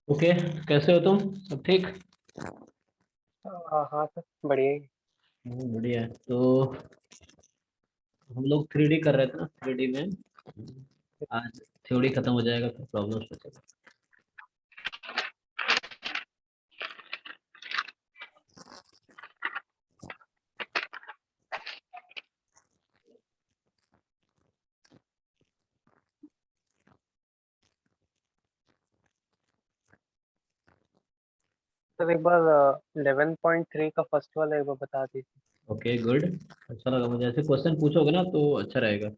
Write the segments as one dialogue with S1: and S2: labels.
S1: Okay, कैसे हो तुम? सब ठीक?
S2: हाँ हाँ सर, बढ़िया ही।
S1: बढ़िया है। तो हम लोग 3D कर रहे थे ना, 3D में आज थ्योरी खत्म हो जाएगा तो प्रॉब्लम्स बचेगा।
S2: सर एक बार 11.3 का फर्स्ट वाला एक बार बता दीजिए।
S1: Okay, good. अच्छा लगा मुझे, ऐसे क्वेश्चन पूछोगे ना तो अच्छा रहेगा।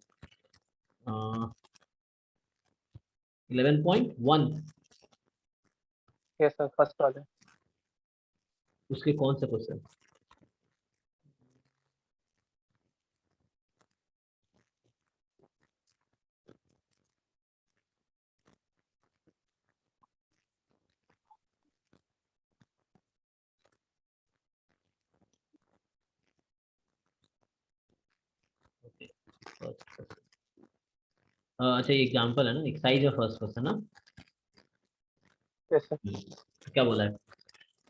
S1: 11.1,
S2: यस सर, फर्स्ट वाला।
S1: उसके कौन से क्वेश्चन? Okay, first question. अच्छा, ये एग्जांपल है ना, एक साइज है फर्स्ट क्वेश्चन ना।
S2: Yes sir.
S1: क्या बोला है?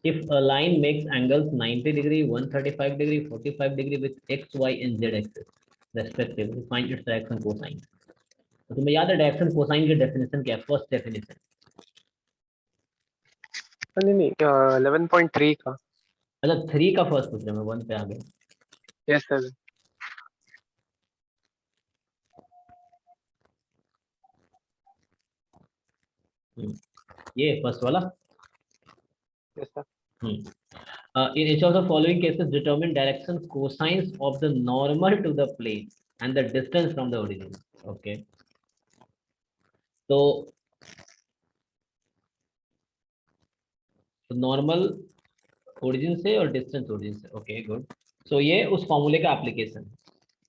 S1: If a line makes angles 90 degree, 135 degree, 45 degree with x, y and z axis respectively, find its direction cosine। तो तुम्हें याद है डायरेक्शन कोसाइन की डेफिनेशन क्या है? First definition.
S2: नहीं नहीं, 11.3 का।
S1: अच्छा, 3 का फर्स्ट पूछ रहा मैं, 1 पे आ गया।
S2: Yes sir.
S1: ये फर्स्ट वाला।
S2: Yes sir.
S1: In each of the following cases, determine direction cosines of the normal to the plane and the distance from the origin। Okay, तो नॉर्मल ओरिजिन से और डिस्टेंस ओरिजिन से। Okay, good. So ये उस फॉर्मूले का application.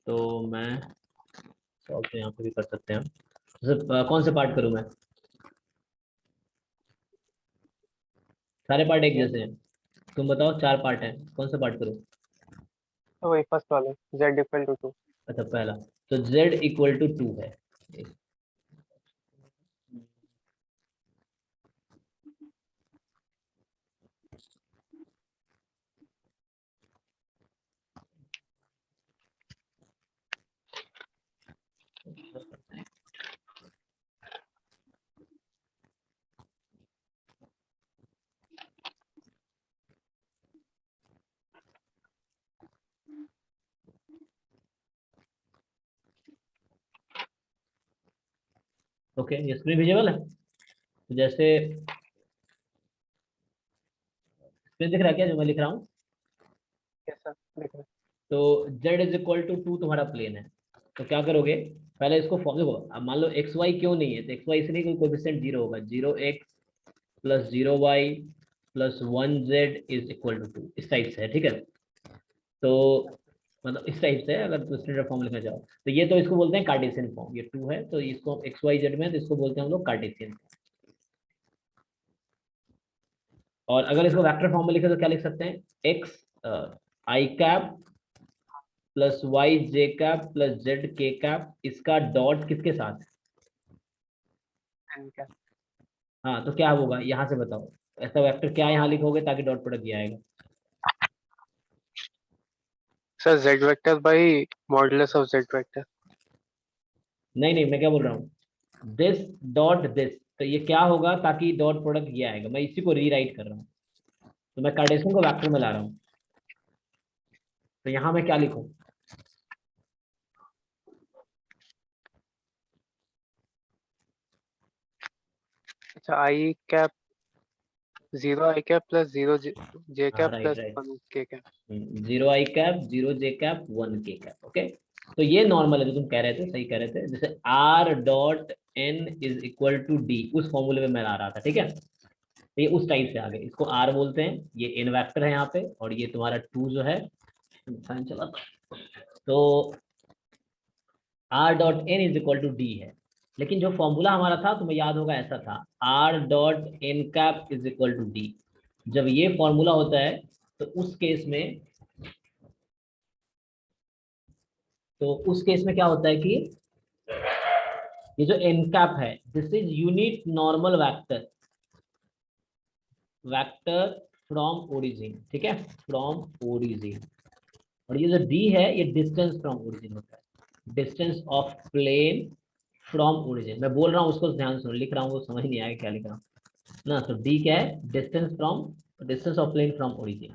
S1: तो मैं सॉल्व तो यहाँ पे भी कर सकते हैं हम। जैसे कौन से पार्ट करूँ मैं? सारे पार्ट एक जैसे हैं। तुम बताओ, 4 पार्ट हैं, कौन सा पार्ट करूँ?
S2: तो वही फर्स्ट वाला, z इक्वल टू 2।
S1: अच्छा, पहला। तो z इक्वल टू 2 है। ओके, ये स्क्रीन विजिबल है? तो जैसे स्क्रीन दिख रहा है क्या जो मैं लिख रहा हूँ?
S2: यस सर, देख रहे
S1: तो z इज इक्वल टू 2 तुम्हारा प्लेन है। तो क्या करोगे? पहले इसको फॉर्म देखो। अब मान लो एक्स वाई क्यों नहीं है, तो एक्स वाई इसलिए कोई कोएफिशिएंट जीरो होगा। 0x plus 0y plus 1z is equal to 2, इस टाइप से है, ठीक है। तो मतलब इस टाइप से है, अगर तो स्टैंडर्ड फॉर्म लिखना चाहो तो ये, तो इसको बोलते हैं कार्टेशियन फॉर्म। ये 2 है तो इसको एक्स वाई जेड में है, तो इसको बोलते हैं हम लोग कार्टेशियन। और अगर इसको वेक्टर फॉर्म में लिखे तो क्या लिख सकते हैं? X i cap plus y j cap plus Z k cap, इसका डॉट किसके साथ है?
S2: हैं क्या।
S1: हाँ, तो क्या होगा यहाँ से बताओ। ऐसा वेक्टर क्या यहाँ लिखोगे ताकि डॉट प्रोडक्ट ये आएगा?
S2: Sir z vector by modulus of z vector.
S1: नहीं नहीं, मैं क्या बोल रहा हूँ, दिस डॉट दिस, तो ये क्या होगा ताकि डॉट प्रोडक्ट ये आएगा? मैं इसी को रीराइट कर रहा हूँ। तो मैं कार्टेशियन को वेक्टर में ला रहा हूँ। तो यहाँ मैं क्या लिखूँ?
S2: अच्छा, आई कैप 0 आई कैप प्लस 0 जे
S1: हाँ,
S2: कैप
S1: राइट
S2: प्लस
S1: राइट।
S2: 1 के cap.
S1: 0 i cap 0 j cap 1 k cap. Okay, तो ये नॉर्मल है जो तुम कह रहे थे, सही कह रहे थे। जैसे r dot n is equal to d, उस फॉर्मूले में मैं ला रहा था, ठीक है। तो ये उस टाइप से आ गए, इसको r बोलते हैं। ये n वेक्टर है यहाँ पे, और ये तुम्हारा 2 जो है, साइन चला था। तो r dot n is equal to d है। लेकिन जो फॉर्मूला हमारा था तुम्हें याद होगा, ऐसा था r dot n cap is equal to d। जब ये फॉर्मूला होता है तो उस केस में क्या होता है कि ये जो एन कैप है this is unit normal vector, vector from origin, ठीक है, फ्रॉम ओरिजिन। और ये जो डी है ये डिस्टेंस फ्रॉम ओरिजिन होता है, distance of plane from origin. मैं बोल रहा हूँ उसको ध्यान सुनो, लिख रहा हूँ वो समझ नहीं आएगा क्या लिख रहा हूँ ना। तो डी क्या है, distance from, distance of plane from origin,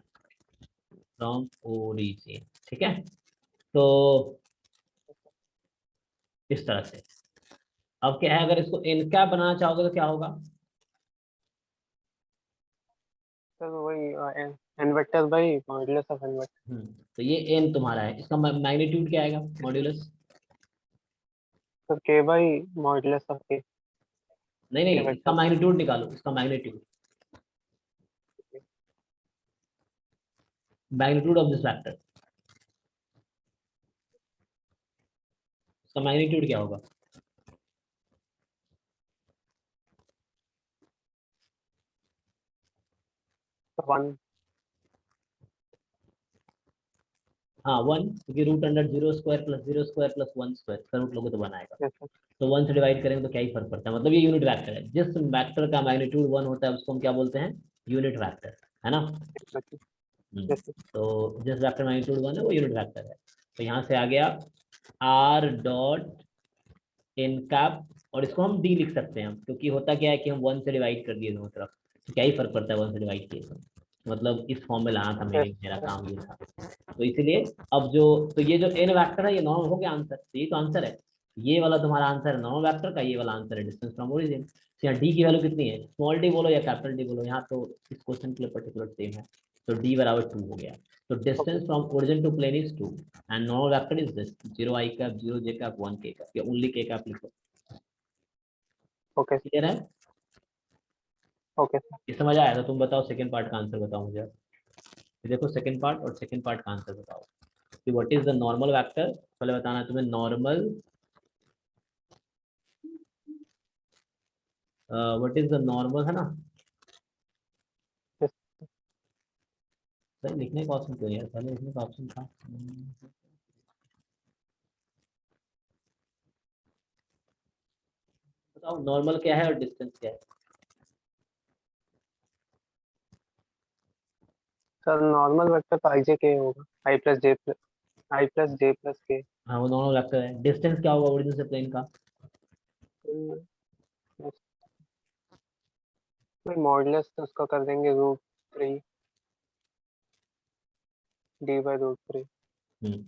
S1: from origin, ठीक है। तो इस तरह से अब क्या है, अगर इसको एन कैप बनाना चाहोगे तो क्या होगा?
S2: सर वही N vector by modulus of N vector.
S1: तो ये एन तुम्हारा है, इसका मैग्नीट्यूड क्या आएगा, modulus?
S2: Sir K by modulus of K
S1: नहीं नहीं, इसका
S2: वेक्टर।
S1: मैग्नीट्यूड निकालो, इसका magnitude, magnitude of this vector, इसका मैग्नीट्यूड क्या होगा?
S2: वन।
S1: हाँ 1, क्योंकि रूट अंडर 0² प्लस 0² प्लस 1² इसका रूट लोगे तो 1 आएगा।
S2: Yes sir.
S1: तो 1 से डिवाइड करेंगे तो क्या ही फर्क पड़ता है, मतलब ये यूनिट वेक्टर है, जिस वेक्टर का मैग्नीट्यूड 1 होता है उसको हम क्या बोलते हैं, यूनिट वेक्टर, है ना।
S2: Yes sir.
S1: तो जिस वेक्टर मैग्नीट्यूड 1 है वो यूनिट वेक्टर है। तो यहाँ से आ गया आर डॉट एन कैप, और इसको हम डी लिख सकते हैं क्योंकि होता क्या है कि हम 1 से डिवाइड कर दिए दोनों तरफ, तो क्या ही फर्क पड़ता है 1 से डिवाइड किए तो, मतलब इस फॉर्म में लाना था मेरा काम ये था। तो इसीलिए अब जो, तो ये जो एन वेक्टर है ये नॉर्मल हो गया आंसर, तो ये तो आंसर है, ये वाला तुम्हारा आंसर है नॉर्मल वेक्टर का, ये वाला आंसर है डिस्टेंस फ्रॉम ओरिजिन। यहाँ डी की वैल्यू कितनी है, स्मॉल डी बोलो या कैपिटल डी बोलो, यहाँ तो इस क्वेश्चन के लिए पर्टिकुलर सेम है। तो डी बराबर 2 हो गया। तो
S2: okay.
S1: Distance from origin to plane is 2 and normal vector is this 0 i cap 0 j cap 1 k cap, या ओनली k कैप लिखो।
S2: ओके।
S1: क्लियर है?
S2: Okay sir.
S1: ये समझ आया? तो तुम बताओ सेकंड पार्ट का आंसर बताओ मुझे। ये देखो सेकंड पार्ट, और सेकंड पार्ट का आंसर बताओ कि what is the normal vector. पहले बताना है तुम्हें normal, what is the normal, है ना।
S2: यस।
S1: सही लिखने का ऑप्शन क्यों नहीं है, पहले लिखने का ऑप्शन था। बताओ नॉर्मल क्या है और डिस्टेंस क्या है।
S2: सर नॉर्मल वेक्टर तो आई जे के होगा, आई प्लस जे प्लस के।
S1: हाँ वो नॉर्मल वेक्टर है। डिस्टेंस क्या होगा ओरिजिन से प्लेन का?
S2: मॉड्यूलस तो उसका कर देंगे √3 डी बाई √3।
S1: हम्म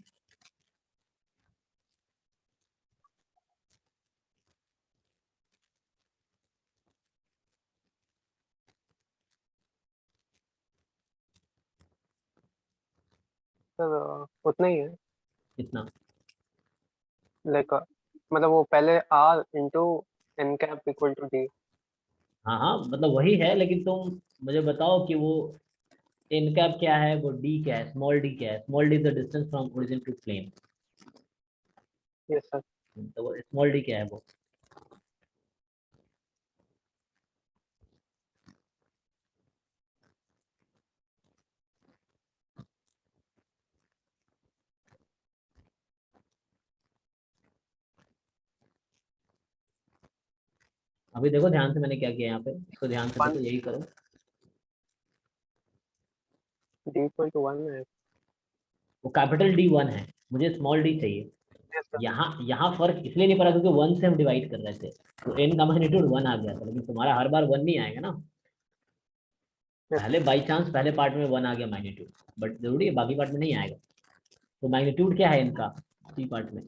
S2: सर उतना ही है,
S1: इतना।
S2: लाइक मतलब वो पहले R into N cap equal to D.
S1: हाँ हाँ मतलब वही है, लेकिन तुम मुझे बताओ कि वो एन कैप क्या है, वो डी क्या है, स्मॉल डी क्या है। Small D is the distance from origin to plane.
S2: Yes sir.
S1: तो वो स्मॉल डी क्या है वो? 'अभी देखो ध्यान से मैंने क्या किया यहाँ पे, इसको ध्यान से देखो,
S2: वन।
S1: यही करो।
S2: डी इक्वल टू 1 है।
S1: वो कैपिटल डी 1 है, मुझे स्मॉल डी चाहिए।
S2: Yes sir.
S1: यहाँ यहाँ फर्क इसलिए नहीं पड़ा क्योंकि 1 से हम डिवाइड कर रहे थे, तो एन का मैग्नीट्यूड 1 आ गया था, लेकिन तुम्हारा हर बार 1 नहीं आएगा ना।
S2: यस
S1: पहले बाई चांस पहले पार्ट में 1 आ गया मैग्नीट्यूड, बट जरूरी है बाकी पार्ट में नहीं आएगा। तो मैग्नीट्यूड क्या है इनका सी पार्ट में?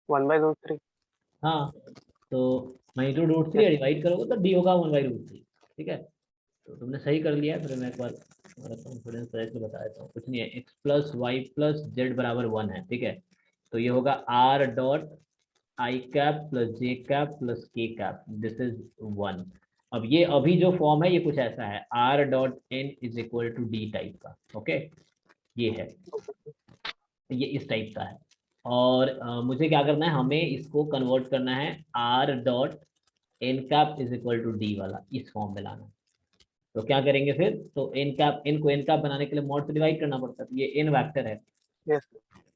S2: 1/√3।
S1: हाँ तो मैग्नीट्यूड √3
S2: यस।
S1: डिवाइड करोगे तो डी होगा 1/√3, ठीक है। तो तुमने सही कर लिया। फिर मैं एक बार तुम्हारा कॉन्फिडेंस से बता देता हूँ, कुछ नहीं है, X plus Y plus Z बराबर 1 है, ठीक है। तो ये होगा R dot I cap plus J cap plus K cap, this is 1। अब ये अभी जो फॉर्म है ये कुछ ऐसा है, R dot N is equal to D type का, ओके। ये है, ये इस टाइप का है। और मुझे क्या करना है, हमें इसको कन्वर्ट करना है R dot N cap is equal to D वाला, इस फॉर्म में लाना है। तो क्या करेंगे फिर, तो एन कैप, एन को एन कैप बनाने के लिए मॉड से डिवाइड करना पड़ता है, तो ये एन वेक्टर है,
S2: यस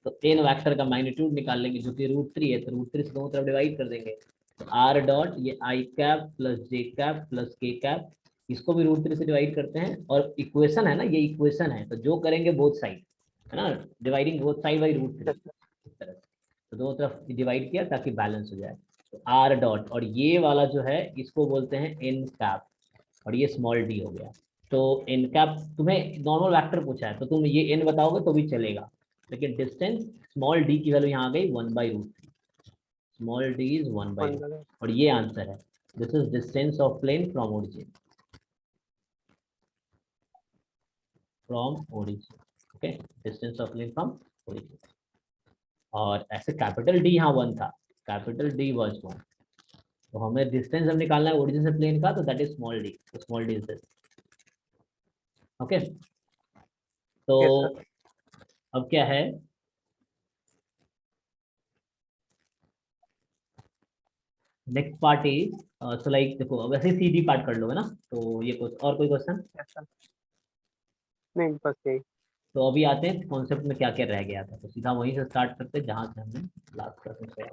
S1: तो एन वेक्टर का मैग्नीट्यूड निकाल लेंगे जो कि √3 है, तो √3 से दोनों तरफ डिवाइड कर देंगे। तो आर डॉट ये आई cap plus J cap plus K cap, इसको भी √3 से डिवाइड करते हैं, और इक्वेशन है ना, ये इक्वेशन है, तो जो करेंगे बोथ साइड, है ना, dividing both side by √3,
S2: yes
S1: इस तरह से, तो दोनों तरफ डिवाइड किया ताकि बैलेंस हो जाए। तो आर डॉट, और ये वाला जो है इसको बोलते हैं एन कैप, और ये स्मॉल डी हो गया। तो एन कैप, तुम्हें नॉर्मल वेक्टर पूछा है तो तुम ये एन बताओगे तो भी चलेगा, लेकिन डिस्टेंस स्मॉल डी की वैल्यू यहाँ आ गई 1/√3, स्मॉल डी इज 1/√3, और ये आंसर है, this is distance of plane from origin, okay, distance of plane from origin. और ऐसे कैपिटल डी यहाँ 1 था, कैपिटल डी वाज 1, तो हमें डिस्टेंस जब निकालना है ओरिजिन से प्लेन का, तो दैट इज स्मॉल डी, तो small D is this, okay. तो
S2: यस सर
S1: अब क्या है, next part is, so like देखो, अब ऐसे सीधी पार्ट कर लोगे ना, तो ये कुछ और कोई क्वेश्चन।
S2: यस सर नहीं बस यही
S1: तो अभी आते हैं कॉन्सेप्ट में क्या क्या रह गया था, तो सीधा वहीं से स्टार्ट करते हैं जहां से हमने लास्ट क्लास में किया।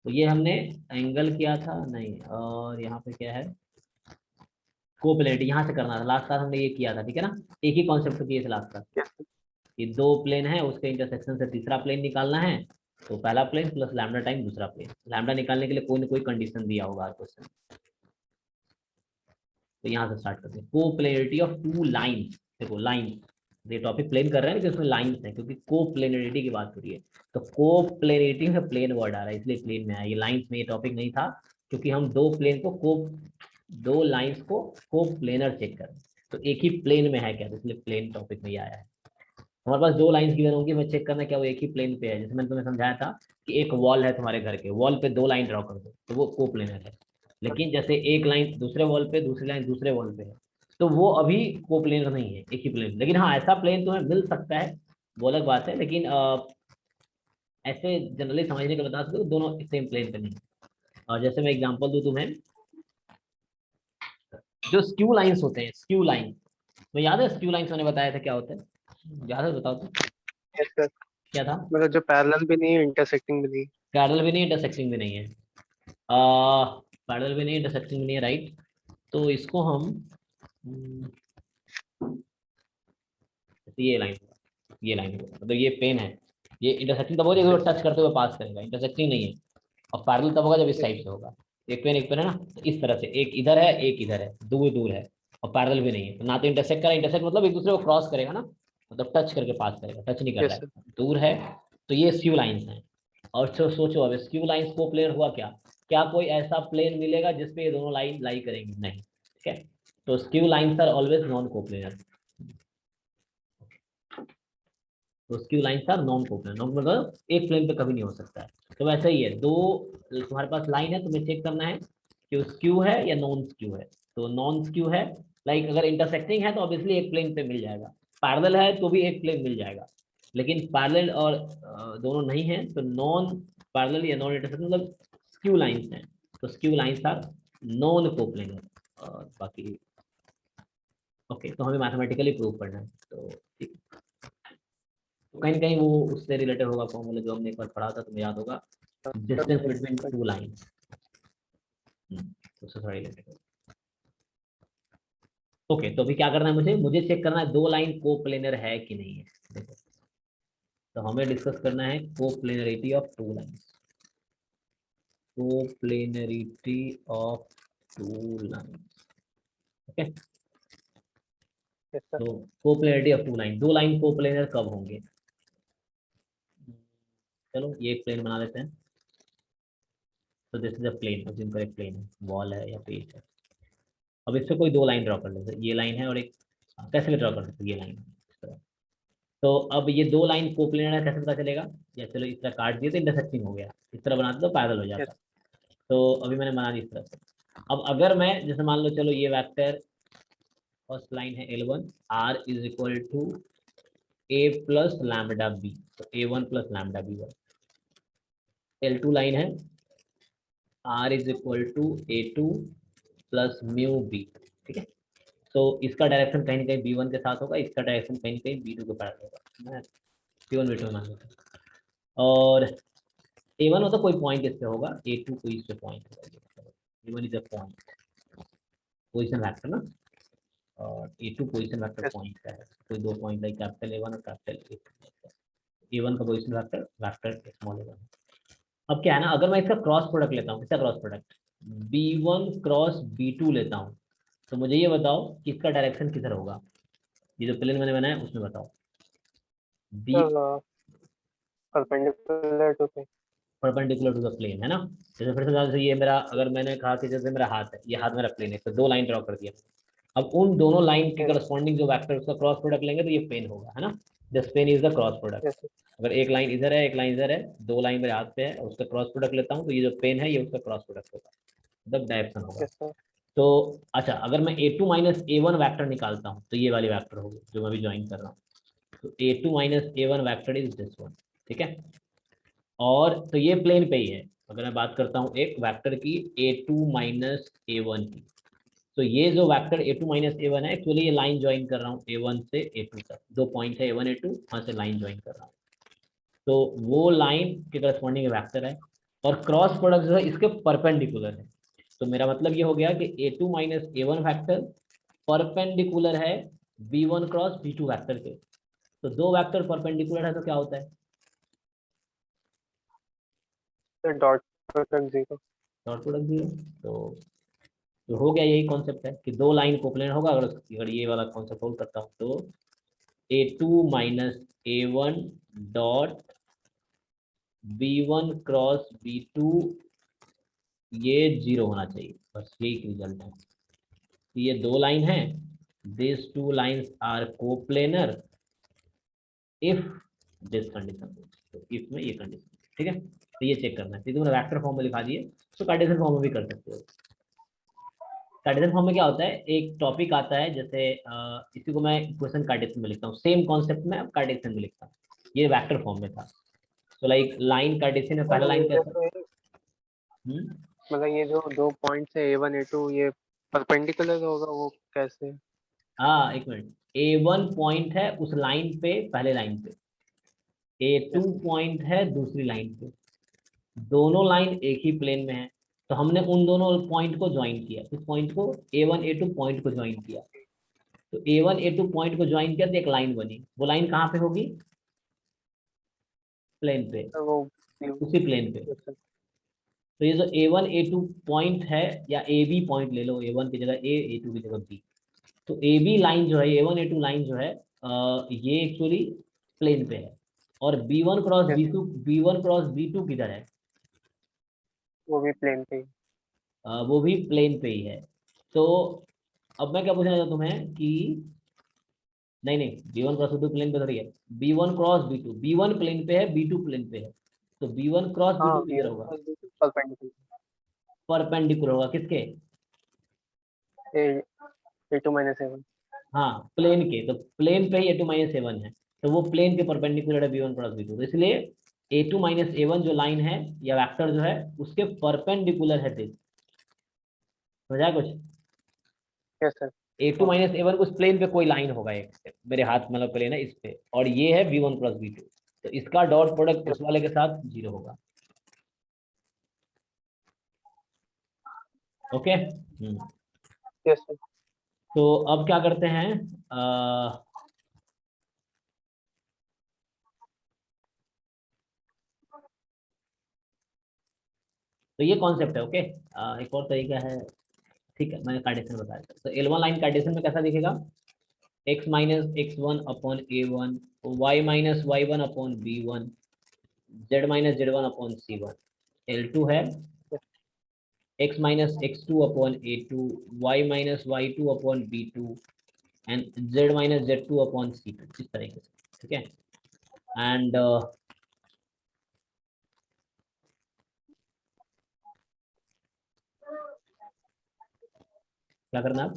S1: तो ये हमने एंगल किया था नहीं, और यहाँ पे क्या है, कोप्लेनिटी, यहाँ से करना था, लास्ट क्लास हमने ये किया था, ठीक है ना, एक ही कॉन्सेप्ट किए थे लास्ट क्लास।
S2: यस
S1: ये दो प्लेन है, उसके इंटरसेक्शन से तीसरा प्लेन निकालना है, तो पहला प्लेन प्लस लैम्डा टाइम दूसरा प्लेन, लैम्डा निकालने के लिए कोई ना कोई कंडीशन दिया होगा क्वेश्चन। तो यहाँ से स्टार्ट करते हैं, कोप्लेनिटी ऑफ टू लाइन्स। देखो लाइन, ये टॉपिक प्लेन कर रहे हैं कि उसमें लाइन्स है, क्योंकि कोप्लेनिटी की बात हो रही है, तो कोप्लेनिटी में प्लेन वर्ड आ रहा है इसलिए प्लेन में आया, ये लाइन्स में ये टॉपिक नहीं था, क्योंकि हम दो प्लेन को दो लाइन्स को कोप्लेनर चेक कर रहे हैं, तो एक ही प्लेन में है क्या, तो इसलिए प्लेन टॉपिक में ही आया है। हमारे पास दो लाइन्स गिवन होंगी, मैं चेक करना क्या वो एक ही प्लेन पे है, जैसे मैंने तुम्हें समझाया था कि एक वॉल है तुम्हारे घर के, वॉल पे दो लाइन ड्रॉ कर दो तो वो कोप्लेनर है, लेकिन जैसे एक लाइन दूसरे वॉल पे, दूसरी लाइन दूसरे वॉल पे है, तो वो अभी कोप्लेनर नहीं है, एक ही प्लेन। लेकिन हाँ, ऐसा प्लेन तुम्हें मिल सकता है, वो अलग बात है, लेकिन ऐसे जनरली समझने के बता सकते हो दोनों सेम प्लेन पे नहीं है। और जैसे मैं एग्जांपल दूं तुम्हें, जो स्क्यू लाइंस होते हैं, स्क्यू लाइन, तो याद है स्क्यू लाइंस मैंने बताया था क्या होता है, याद है, बताओ तो
S2: यस सर
S1: क्या था।
S2: मतलब जो पैरेलल भी नहीं है इंटरसेक्टिंग भी नहीं
S1: पैरेलल भी नहीं, इंटरसेक्टिंग भी नहीं है, पैरेलल भी नहीं, इंटरसेक्टिंग भी नहीं है, राइट। तो इसको हम ये लाइन, ये लाइन मतलब ये पेन है, ये इंटरसेक्टिंग तब होगा जब टच करते हुए पास करेगा, इंटरसेक्टिंग नहीं है। और पैरेलल तब होगा जब इस टाइप से होगा, एक पेन है ना, तो इस तरह से एक इधर है एक इधर है, दूर दूर है, और पैरेलल भी नहीं है, तो ना तो इंटरसेक्ट करा, इंटरसेक्ट मतलब एक दूसरे को क्रॉस करेगा ना, मतलब टच करके पास करेगा, टच नहीं कर
S2: यस
S1: रहा
S2: सर
S1: है, दूर है। तो ये स्क्यू लाइंस हैं। और सोचो अब स्क्यू लाइंस को प्लेन हुआ क्या, क्या कोई ऐसा प्लेन मिलेगा जिसपे ये दोनों लाइन लाई करेंगी, नहीं, ठीक है। तो skew lines are always non coplanar, तो skew lines are non coplanar, non मतलब एक प्लेन पे कभी नहीं हो सकता है। तो वैसे ही है, दो तुम्हारे पास लाइन है, तुम्हें चेक करना है कि स्क्यू है या नॉन स्क्यू है। तो नॉन स्क्यू है, लाइक अगर इंटरसेक्टिंग है तो ऑब्वियसली एक प्लेन पे मिल जाएगा, पैरेलल है तो भी एक प्लेन मिल जाएगा, लेकिन पैरेलल और दोनों नहीं है, तो नॉन पैरेलल या नॉन इंटरसेक्टिंग मतलब स्क्यू लाइंस हैं, तो skew lines are non coplanar. और बाकी ओके, तो हमें मैथमेटिकली प्रूव करना है, तो ठीक, तो कहीं ना कहीं वो उससे रिलेटेड होगा फॉर्मूला जो हमने एक बार पढ़ा था, तुम्हें याद होगा, डिस्टेंस बिटवीन टू लाइंस, उससे थोड़ा रिलेटेड है। ओके, तो अभी क्या करना है, मुझे चेक करना है दो लाइन कोप्लेनर है कि नहीं है, देखो, तो हमें डिस्कस करना है coplanarity of two lines, coplanarity of two lines, okay.
S2: Yes sir
S1: तो कोप्लेनरिटी ऑफ टू लाइन, दो लाइन कोप्लेनर कब होंगे, चलो ये एक प्लेन बना लेते हैं। तो दिस इज अ प्लेन, जिनका एक प्लेन है, वॉल है या पेज है। अब इससे कोई दो लाइन ड्रॉ कर लेते हैं, ये लाइन है और एक, कैसे भी ड्रॉ कर सकते हैं, ये लाइन है इस तरह। तो अब ये दो लाइन कोप्लेनर है, कैसे पता चलेगा, या चलो इस तरह काट दिए तो इंटरसेक्टिंग हो गया, इस तरह बनाते तो पैरेलल हो जाता।
S2: यस
S1: तो अभी मैंने बना दी इस तरह से। अब अगर मैं जैसे मान लो, चलो ये वेक्टर फर्स्ट लाइन है L1 R is equal to A plus lambda B, तो A1 plus lambda B1। L2 line है R is equal to A2 plus mu B, ठीक है। तो इसका डायरेक्शन कहीं ना कहीं B1 के साथ होगा, इसका डायरेक्शन कहीं ना कहीं B2 के पास होगा। मैं P1 B2 मान लेता हूँ। और A1 होता कोई पॉइंट इस पे होगा, A2 कोई इस पे पॉइंट होगा, A1 is a point, position vector ना, और A2 position vector
S2: Yes,
S1: point का है। कोई दो पॉइंट है कैपिटल A1 और कैपिटल A1 का position vector vector small A1। अब क्या है ना, अगर मैं इसका क्रॉस प्रोडक्ट लेता हूँ, इसका cross product B1 cross B2 लेता हूँ, तो मुझे ये बताओ कि इसका डायरेक्शन किधर होगा, ये जो प्लेन मैंने बनाया उसमें बताओ। B
S2: sir, perpendicular to plane.
S1: Perpendicular to the plane है ना। जैसे फिर से जैसे ये मेरा, अगर मैंने कहा कि जैसे मेरा हाथ है, ये हाथ मेरा प्लेन है, तो दो लाइन ड्रॉ कर दिया। अब उन दोनों लाइन के
S2: Yes,
S1: करस्पॉन्डिंग जो वेक्टर उसका क्रॉस प्रोडक्ट लेंगे तो ये प्लेन होगा, है ना। This plane is the cross product.
S2: yes, sir.
S1: अगर एक लाइन इधर है, एक लाइन इधर है, दो लाइन मेरे हाथ पे है और उसका क्रॉस प्रोडक्ट लेता हूँ, तो ये जो प्लेन है ये उसका क्रॉस प्रोडक्ट होगा, मतलब डायरेक्शन होगा।
S2: Yes, sir.
S1: तो अच्छा, अगर मैं A2 माइनस A1 वैक्टर निकालता हूँ तो ये वाली वैक्टर होगी जो मैं अभी ज्वाइन कर रहा हूँ। तो A2 minus A1 vector is this one, ठीक है। और तो ये प्लेन पे ही है। अगर मैं बात करता हूँ एक वेक्टर की A2 माइनस A1 की, तो ये जो वेक्टर A2 माइनस A1 है, एक्चुअली ये लाइन ज्वाइन कर रहा हूँ A1 से A2 तक, दो पॉइंट है A1 A2, वहाँ से लाइन ज्वाइन कर रहा हूँ। तो वो लाइन के करस्पॉन्डिंग वेक्टर है, और क्रॉस प्रोडक्ट जो है इसके परपेंडिकुलर है। तो मेरा मतलब ये हो गया कि A2 minus A1 vector perpendicular है B1 क्रॉस B2 वैक्टर के। तो दो वैक्टर परपेंडिकुलर है तो क्या होता है,
S2: Sir, dot product 0.
S1: Dot product zero. तो हो गया, यही कॉन्सेप्ट है कि दो लाइन कोप्लेन होगा। अगर ये वाला कॉन्सेप्ट होल्ड करता हूँ तो A2 minus A1 dot B1 cross B2 ये जीरो होना चाहिए, बस यही रिजल्ट है। ये दो लाइन है, this two lines are coplanar if this condition, तो इफ में ये कंडीशन, ठीक है। तो ये चेक करना है, तो तुमने वेक्टर फॉर्म में लिखा दिए, तो कार्टेशियन फॉर्म में भी कर सकते हो। कार्टेशियन फॉर्म में क्या होता है, एक टॉपिक आता है, जैसे इसी को मैं इक्वेशन कार्टेशियन में लिखता हूँ, सेम कॉन्सेप्ट में अब कार्टेशियन में लिखता हूँ। ये वेक्टर फॉर्म में था, तो लाइक लाइन कार्टेशियन में पहला
S2: मतलब
S1: लाइन
S2: ये
S1: कैसा।
S2: जैसे मतलब ये जो दो पॉइंट्स है A1 A2 ये परपेंडिकुलर होगा वो कैसे?
S1: हाँ एक मिनट, A1 पॉइंट है उस लाइन पे, पहले लाइन पे, A2
S2: Yes,
S1: पॉइंट है दूसरी लाइन पे, दोनों लाइन एक ही प्लेन में है। तो हमने उन दोनों पॉइंट को ज्वाइन किया, इस पॉइंट को A1 A2 पॉइंट को ज्वाइन किया। तो A1 A2 पॉइंट को ज्वाइन किया तो एक लाइन बनी, वो लाइन कहाँ पे होगी, प्लेन पे,
S2: तो वो
S1: उसी प्लेन पे।
S2: yes, sir.
S1: तो ये जो A1 A2 पॉइंट है, या AB पॉइंट ले लो, A1 की जगह A A2 की जगह B। तो AB लाइन जो है, A1 A2 लाइन जो है, ये एक्चुअली प्लेन पे है। और B1 cross
S2: Yes, sir.
S1: B2, B1 cross B2 किधर है,
S2: वो भी प्लेन पे ही.
S1: वो भी प्लेन पे ही है। तो अब मैं क्या पूछना चाहता हूँ तुम्हें कि नहीं नहीं, B1 क्रॉस B2 प्लेन पे थोड़ी है, B1 cross B2, B1 plane पे है, B2 प्लेन पे है, तो B1 क्रॉस
S2: हाँ,
S1: B2 किधर
S2: B1
S1: होगा,
S2: plus B2 परपेंडिकुलर.
S1: परपेंडिकुलर होगा किसके,
S2: A A2 minus A1.
S1: हाँ प्लेन के, तो प्लेन पे ही A2 माइनस A1 है, तो वो प्लेन के परपेंडिकुलर है B1 क्रॉस B2, तो इसलिए A2 माइनस A1 जो लाइन है या वेक्टर जो है उसके परपेंडिकुलर है दिस। समझा कुछ,
S2: Yes, sir.
S1: A2
S2: हाँ.
S1: माइनस A1 उस प्लेन पे कोई लाइन होगा, एक मेरे हाथ मतलब प्लेन है इस पे, और ये है B1 क्रॉस B2, तो इसका डॉट प्रोडक्ट
S2: Yes,
S1: उस वाले के साथ जीरो होगा। ओके।
S2: yes, sir.
S1: तो अब क्या करते हैं, तो ये कॉन्सेप्ट है। ओके, एक और तरीका है, ठीक है, मैंने कार्टेशियन बता दिया। तो L1 लाइन कार्टेशियन में कैसा दिखेगा, x minus x1 upon A1, y minus y1 upon B1, z minus z1 upon C1। L2 है
S2: Yes,
S1: x minus x2 upon A2, y minus y2 upon B2 and z minus z2 upon C2, इस तरीके से, ठीक है। And क्या करना है,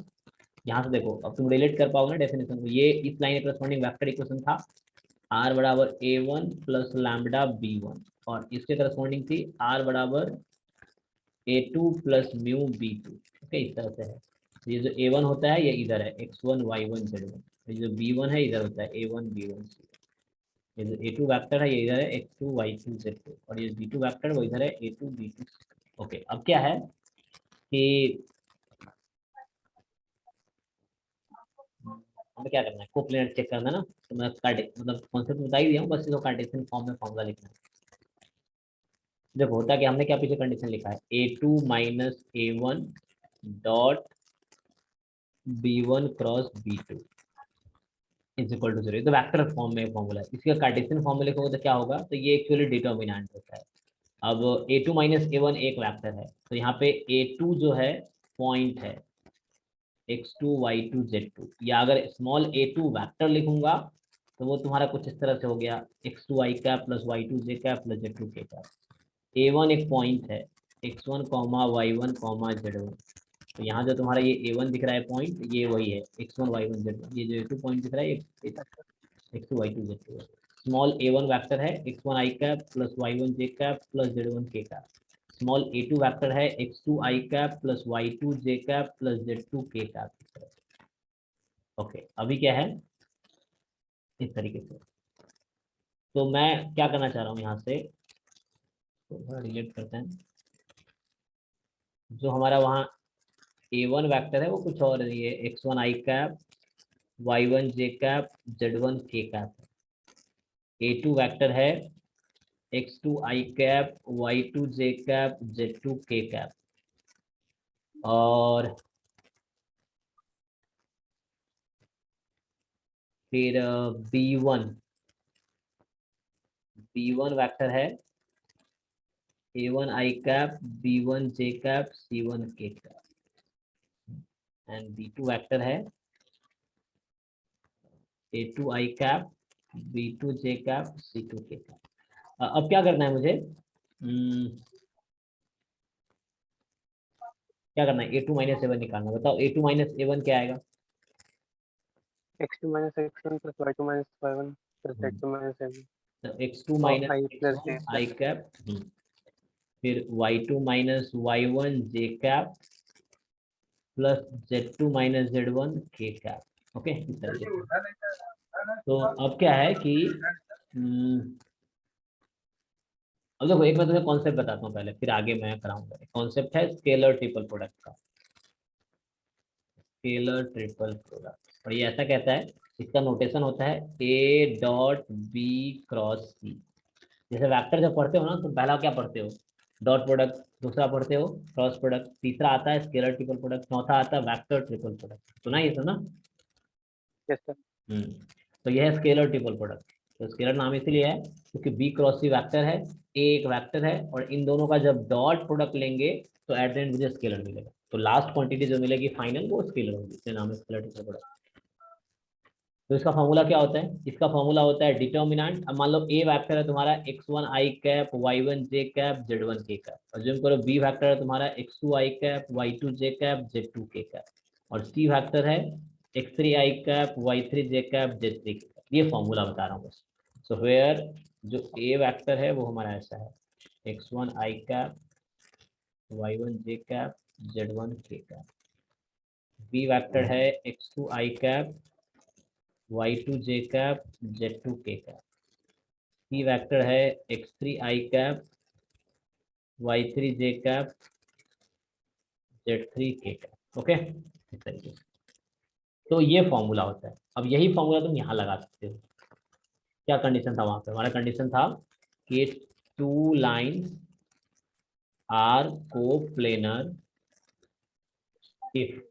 S1: यहाँ से देखो, अब तुम रिलेट कर पाओगे ना डेफिनेशन को। ये इस लाइन के करस्पॉन्डिंग वेक्टर इक्वेशन था r बराबर a1 प्लस लैम्बडा b1, और इसके करस्पॉन्डिंग थी r बराबर a2 plus mu b2। Okay, इस तरह से है। तो ये जो a1 होता है ये इधर है x1 y1 z1, ये जो b1 है इधर होता है a1 b1 c। ये जो a2 वेक्टर है ये इधर है x2 y2 z2, और ये b2 वेक्टर वो इधर है a2 b2 c। ओके, अब क्या है कि हमें क्या करना है, कोप्लेनर चेक करना है ना। तो मैं मतलब कॉन्सेप्ट बता ही दिया हूँ, बस इसको कार्टेशियन फॉर्म में फॉर्मूला लिखना है। देखो होता कि हमने क्या पीछे कंडीशन लिखा है, a2 minus a1 dot b1 cross b2 is equal to 0। तो वेक्टर फॉर्म में फॉर्मूला है, इसका कार्टेशियन फॉर्म में लिखोगे तो क्या होगा, तो ये एक्चुअली डिटर्मिनेंट होता है। अब a2 माइनस a1 एक वेक्टर है, तो यहाँ पे a2 जो है पॉइंट है x2 y2 z2, या अगर स्मॉल a2 वेक्टर लिखूंगा तो वो तुम्हारा कुछ इस तरह से हो गया x2 i cap plus y2 j cap plus z2 k cap. a1 एक पॉइंट है x1 comma y1 comma z1, तो यहाँ जो तुम्हारा ये a1 दिख रहा है पॉइंट, ये वही है x1 y1 z1। ये जो a2 पॉइंट दिख रहा है ये x2 y2 z2 है। स्मॉल a1 वेक्टर है x1 i cap plus y1 j cap plus z1 k cap. Small a2 vector है x2 i cap plus y2 j cap plus z2 k cap. Okay, अभी क्या है इस तरीके से। तो मैं क्या करना चाह रहा हूँ यहाँ से, तो रिलेट करते हैं। जो हमारा वहाँ a1 वेक्टर है वो कुछ और है, ये x1 i cap y1 j cap z1 k cap. a2 vector है x2 i cap y2 j cap z2 k cap. और फिर b1 वेक्टर है a1 i cap b1 j cap c1 k cap. And b2 vector है a2 i cap b2 j cap c2 k cap. अब क्या करना है मुझे, क्या करना है, a2 माइनस a1 निकालना। बताओ a2 माइनस a1 क्या आएगा।
S2: x2 minus x1 plus y2 minus y1 plus
S1: हम्म,
S2: z2 minus z1
S1: तो x2
S2: और
S1: minus
S2: I plus j
S1: x1 i cap, फिर y2 minus y1 j cap plus z2 minus z1 k cap. Okay, इस तरीके से। तो अब क्या है कि अब देखो, एक मैं तुम्हें कॉन्सेप्ट बताता हूँ पहले, फिर आगे मैं कराऊंगा। कॉन्सेप्ट है स्केलर ट्रिपल प्रोडक्ट का, स्केलर ट्रिपल प्रोडक्ट। और ये ऐसा कहता है, इसका नोटेशन होता है a dot b cross c। जैसे वेक्टर जब पढ़ते हो ना तो पहला क्या पढ़ते हो, डॉट प्रोडक्ट, दूसरा पढ़ते हो क्रॉस प्रोडक्ट, तीसरा आता है स्केलर ट्रिपल प्रोडक्ट, चौथा आता है वेक्टर ट्रिपल प्रोडक्ट। सुना ये सुना।
S2: yes sir
S1: तो यह है स्केलर ट्रिपल प्रोडक्ट। तो स्केलर नाम इसलिए है क्योंकि b क्रॉस c वेक्टर है, a एक वेक्टर है, और इन दोनों का जब डॉट प्रोडक्ट लेंगे तो एट द एंड मुझे स्केलर मिलेगा। तो लास्ट क्वांटिटी जो मिलेगी फाइनल वो स्केलर होगी, इसलिए नाम है स्केलर ट्रिपल प्रोडक्ट। तो इसका फॉर्मूला क्या होता है, इसका फॉर्मूला होता है डिटर्मिनेंट। अब मान लो ए वेक्टर है तुम्हारा x1 i cap y1 j cap z1 k cap, और जिम करो बी वेक्टर है तुम्हारा x2 i cap y2 j cap z2 k cap, और सी वेक्टर है x3 i cap y3 j cap z3 k cap. ये formula बता रहा हूँ बस। सो वेयर जो ए वेक्टर है वो हमारा ऐसा है x1 i cap y1 j cap z1 k cap. B vector है x2 i cap y2 j cap z2 k cap. C vector है x3 i cap y3 j cap z3 k cap. Okay, इस तरीके से। तो ये formula होता है। अब यही फॉर्मूला तुम यहाँ लगा सकते हो। क्या कंडीशन था वहां पे, हमारा कंडीशन था कि two lines are coplanar if,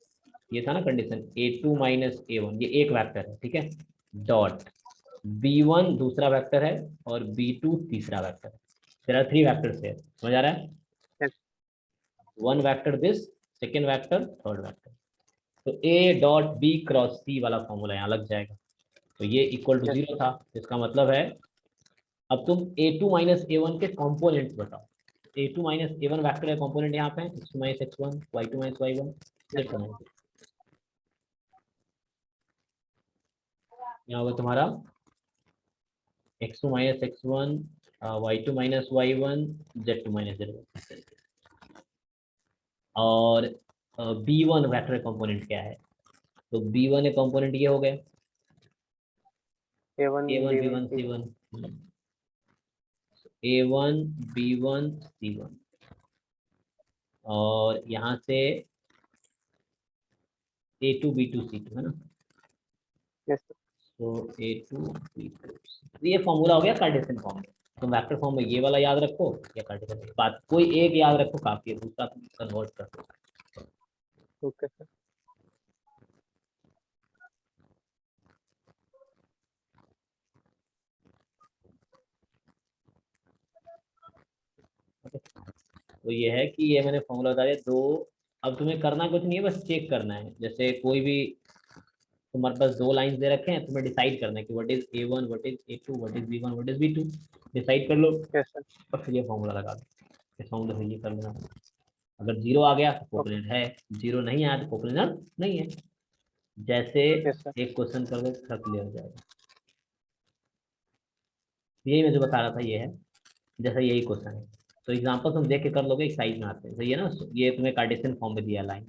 S1: ये था ना कंडीशन, a2 माइनस a1 ये एक वेक्टर है, ठीक है, डॉट b1 दूसरा वेक्टर है और b2 तीसरा वेक्टर है। तेरा थ्री वेक्टर है, समझ आ रहा है।
S2: yes
S1: one vector this, second vector, third vector. तो a dot b cross c वाला फॉर्मूला यहाँ लग जाएगा। तो ये इक्वल टू
S2: yes
S1: 0 था, इसका मतलब है अब तुम a2 माइनस a1 के कॉम्पोनेंट्स बताओ। a2 माइनस a1 वेक्टर के कॉम्पोनेंट यहाँ पे x2 minus x1 y2 minus y1
S2: yes
S1: z2 minus. यहाँ होगा तुम्हारा x2 minus x1, y2 minus y1, z2 minus z1। और b1 वेक्टर कंपोनेंट क्या है? तो b1 कंपोनेंट ये हो गए
S2: A1
S1: a1
S2: B1
S1: b1
S2: C1।
S1: c1, a1 b1 c1। और यहाँ से a2 b2 c2 है ना।
S2: Yes sir.
S1: तो a2 b2 ये फॉर्मूला हो गया कार्टेशियन फॉर्म में। तो वेक्टर फॉर्म में ये वाला याद रखो या कार्टेशियन बात कोई एक याद रखो काफी है, दूसरा तुम कन्वर्ट कर दो।
S2: Okay sir.
S1: तो ये है कि ये मैंने फॉर्मूला बता दिया दो। अब तुम्हें करना कुछ नहीं है, बस चेक करना है। जैसे कोई भी तुम्हारे पास दो लाइंस दे रखे हैं, तुम्हें डिसाइड करना है कि what is a1 what is a2 what is b1 what is b2। Decide कर लो
S2: यस सर।
S1: और फिर ये फॉर्मूला लगा दो। इस फॉर्मूला से ये कर लेना। अगर जीरो आ गया तो
S2: ओके।
S1: कोप्लेनेट है, जीरो नहीं आया तो कोप्लेनेट नहीं है। जैसे
S2: यस सर।
S1: एक क्वेश्चन कर दो सब क्लियर हो जाएगा। यही मैं जो बता रहा था ये है, जैसा यही क्वेश्चन है। तो एग्जांपल तुम देख के कर लोगे, एक साइज में आते हैं सही है ना। ये तुम्हें कार्टेशियन फॉर्म में दिया लाइन,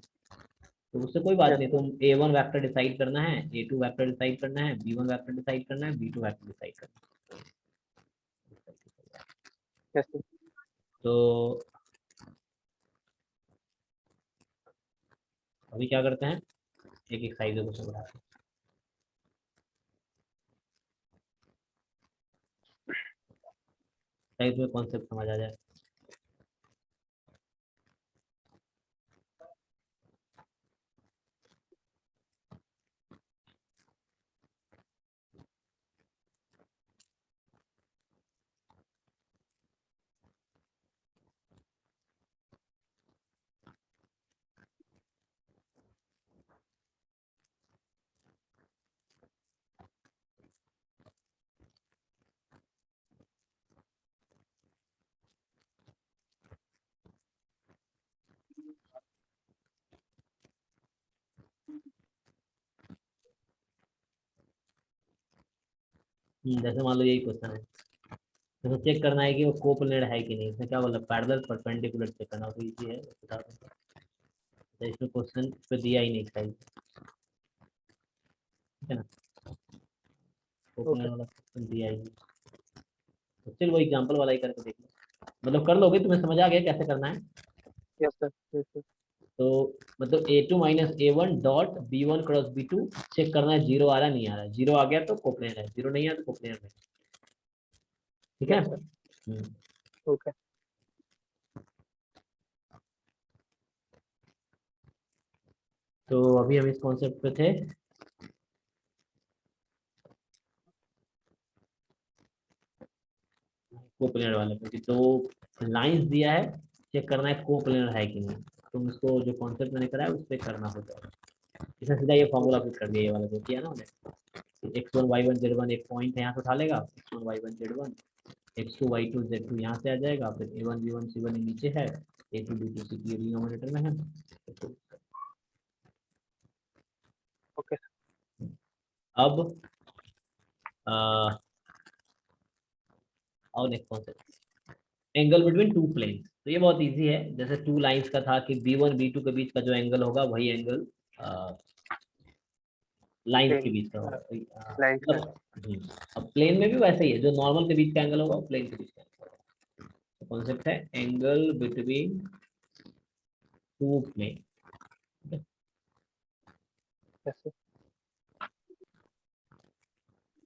S1: तो उससे कोई बात
S2: यस
S1: नहीं।
S2: सर।
S1: तुम a1 वेक्टर डिसाइड करना है, a2 वेक्टर डिसाइड करना है, b1 वेक्टर डिसाइड करना है, b2 वेक्टर डिसाइड करना है।
S2: Yes sir.
S1: तो अभी क्या करते हैं, एक एक साइज को बढ़ाते हैं ताकि तुम्हें कॉन्सेप्ट समझ आ जाए। जैसे मान लो यही क्वेश्चन है, तो चेक करना है कि वो कोप्लेनेट है कि नहीं। इसमें क्या बोला, पैरेलल परपेंडिकुलर चेक करना, तो इजी है बता दूंगा। तो इसमें क्वेश्चन पे दिया ही नहीं साइज, ठीक है ना।
S2: ओके।
S1: कोप्लेनेट वाला क्वेश्चन दिया ही नहीं। तो चल वो एग्जांपल वाला ही करके देख लो, मतलब कर लोगे, तुम्हें समझ आ गया कैसे करना है।
S2: Yes sir. Yes sir.
S1: तो मतलब a2 minus a1 dot b1 cross b2 check करना है, जीरो आ रहा नहीं आ रहा। जीरो आ गया तो कोप्लेनेट है, जीरो नहीं आया तो कोप्लेनेट नहीं। ठीक है।
S2: Yes sir. ओके।
S1: तो अभी हम इस कॉन्सेप्ट पे थे। कोप्लेनर वाले पे कि दो लाइंस दिया है, चेक करना है कोप्लेनर है कि नहीं। तुम इसको जो कॉन्सेप्ट मैंने कराया उस पर करना होगा। इसने सीधा ये फॉर्मूला फिट कर दिया, ये वाला जो किया ना हमने। x1 y1 z1 एक पॉइंट है यहाँ से उठा लेगा, x1 y1 z1, x2 y2 z2 यहाँ से आ जाएगा, फिर a1 b1 c1 नीचे है, a2 b2 c2 डिनोमिनेटर में है।
S2: ओके।
S1: अब और next concept, angle between two plane. तो ये बहुत इजी है, जैसे टू लाइंस का था कि b1 b2 के बीच का जो एंगल होगा वही एंगल लाइंस के
S2: प्लेन
S1: बीच का होगा। तो,
S2: लाइन का।
S1: मतलब अब प्लेन में भी वैसे ही है, जो नॉर्मल के बीच का एंगल होगा वो प्लेन के बीच का एंगल होगा। तो कॉन्सेप्ट है angle between two plane.
S2: Yes sir.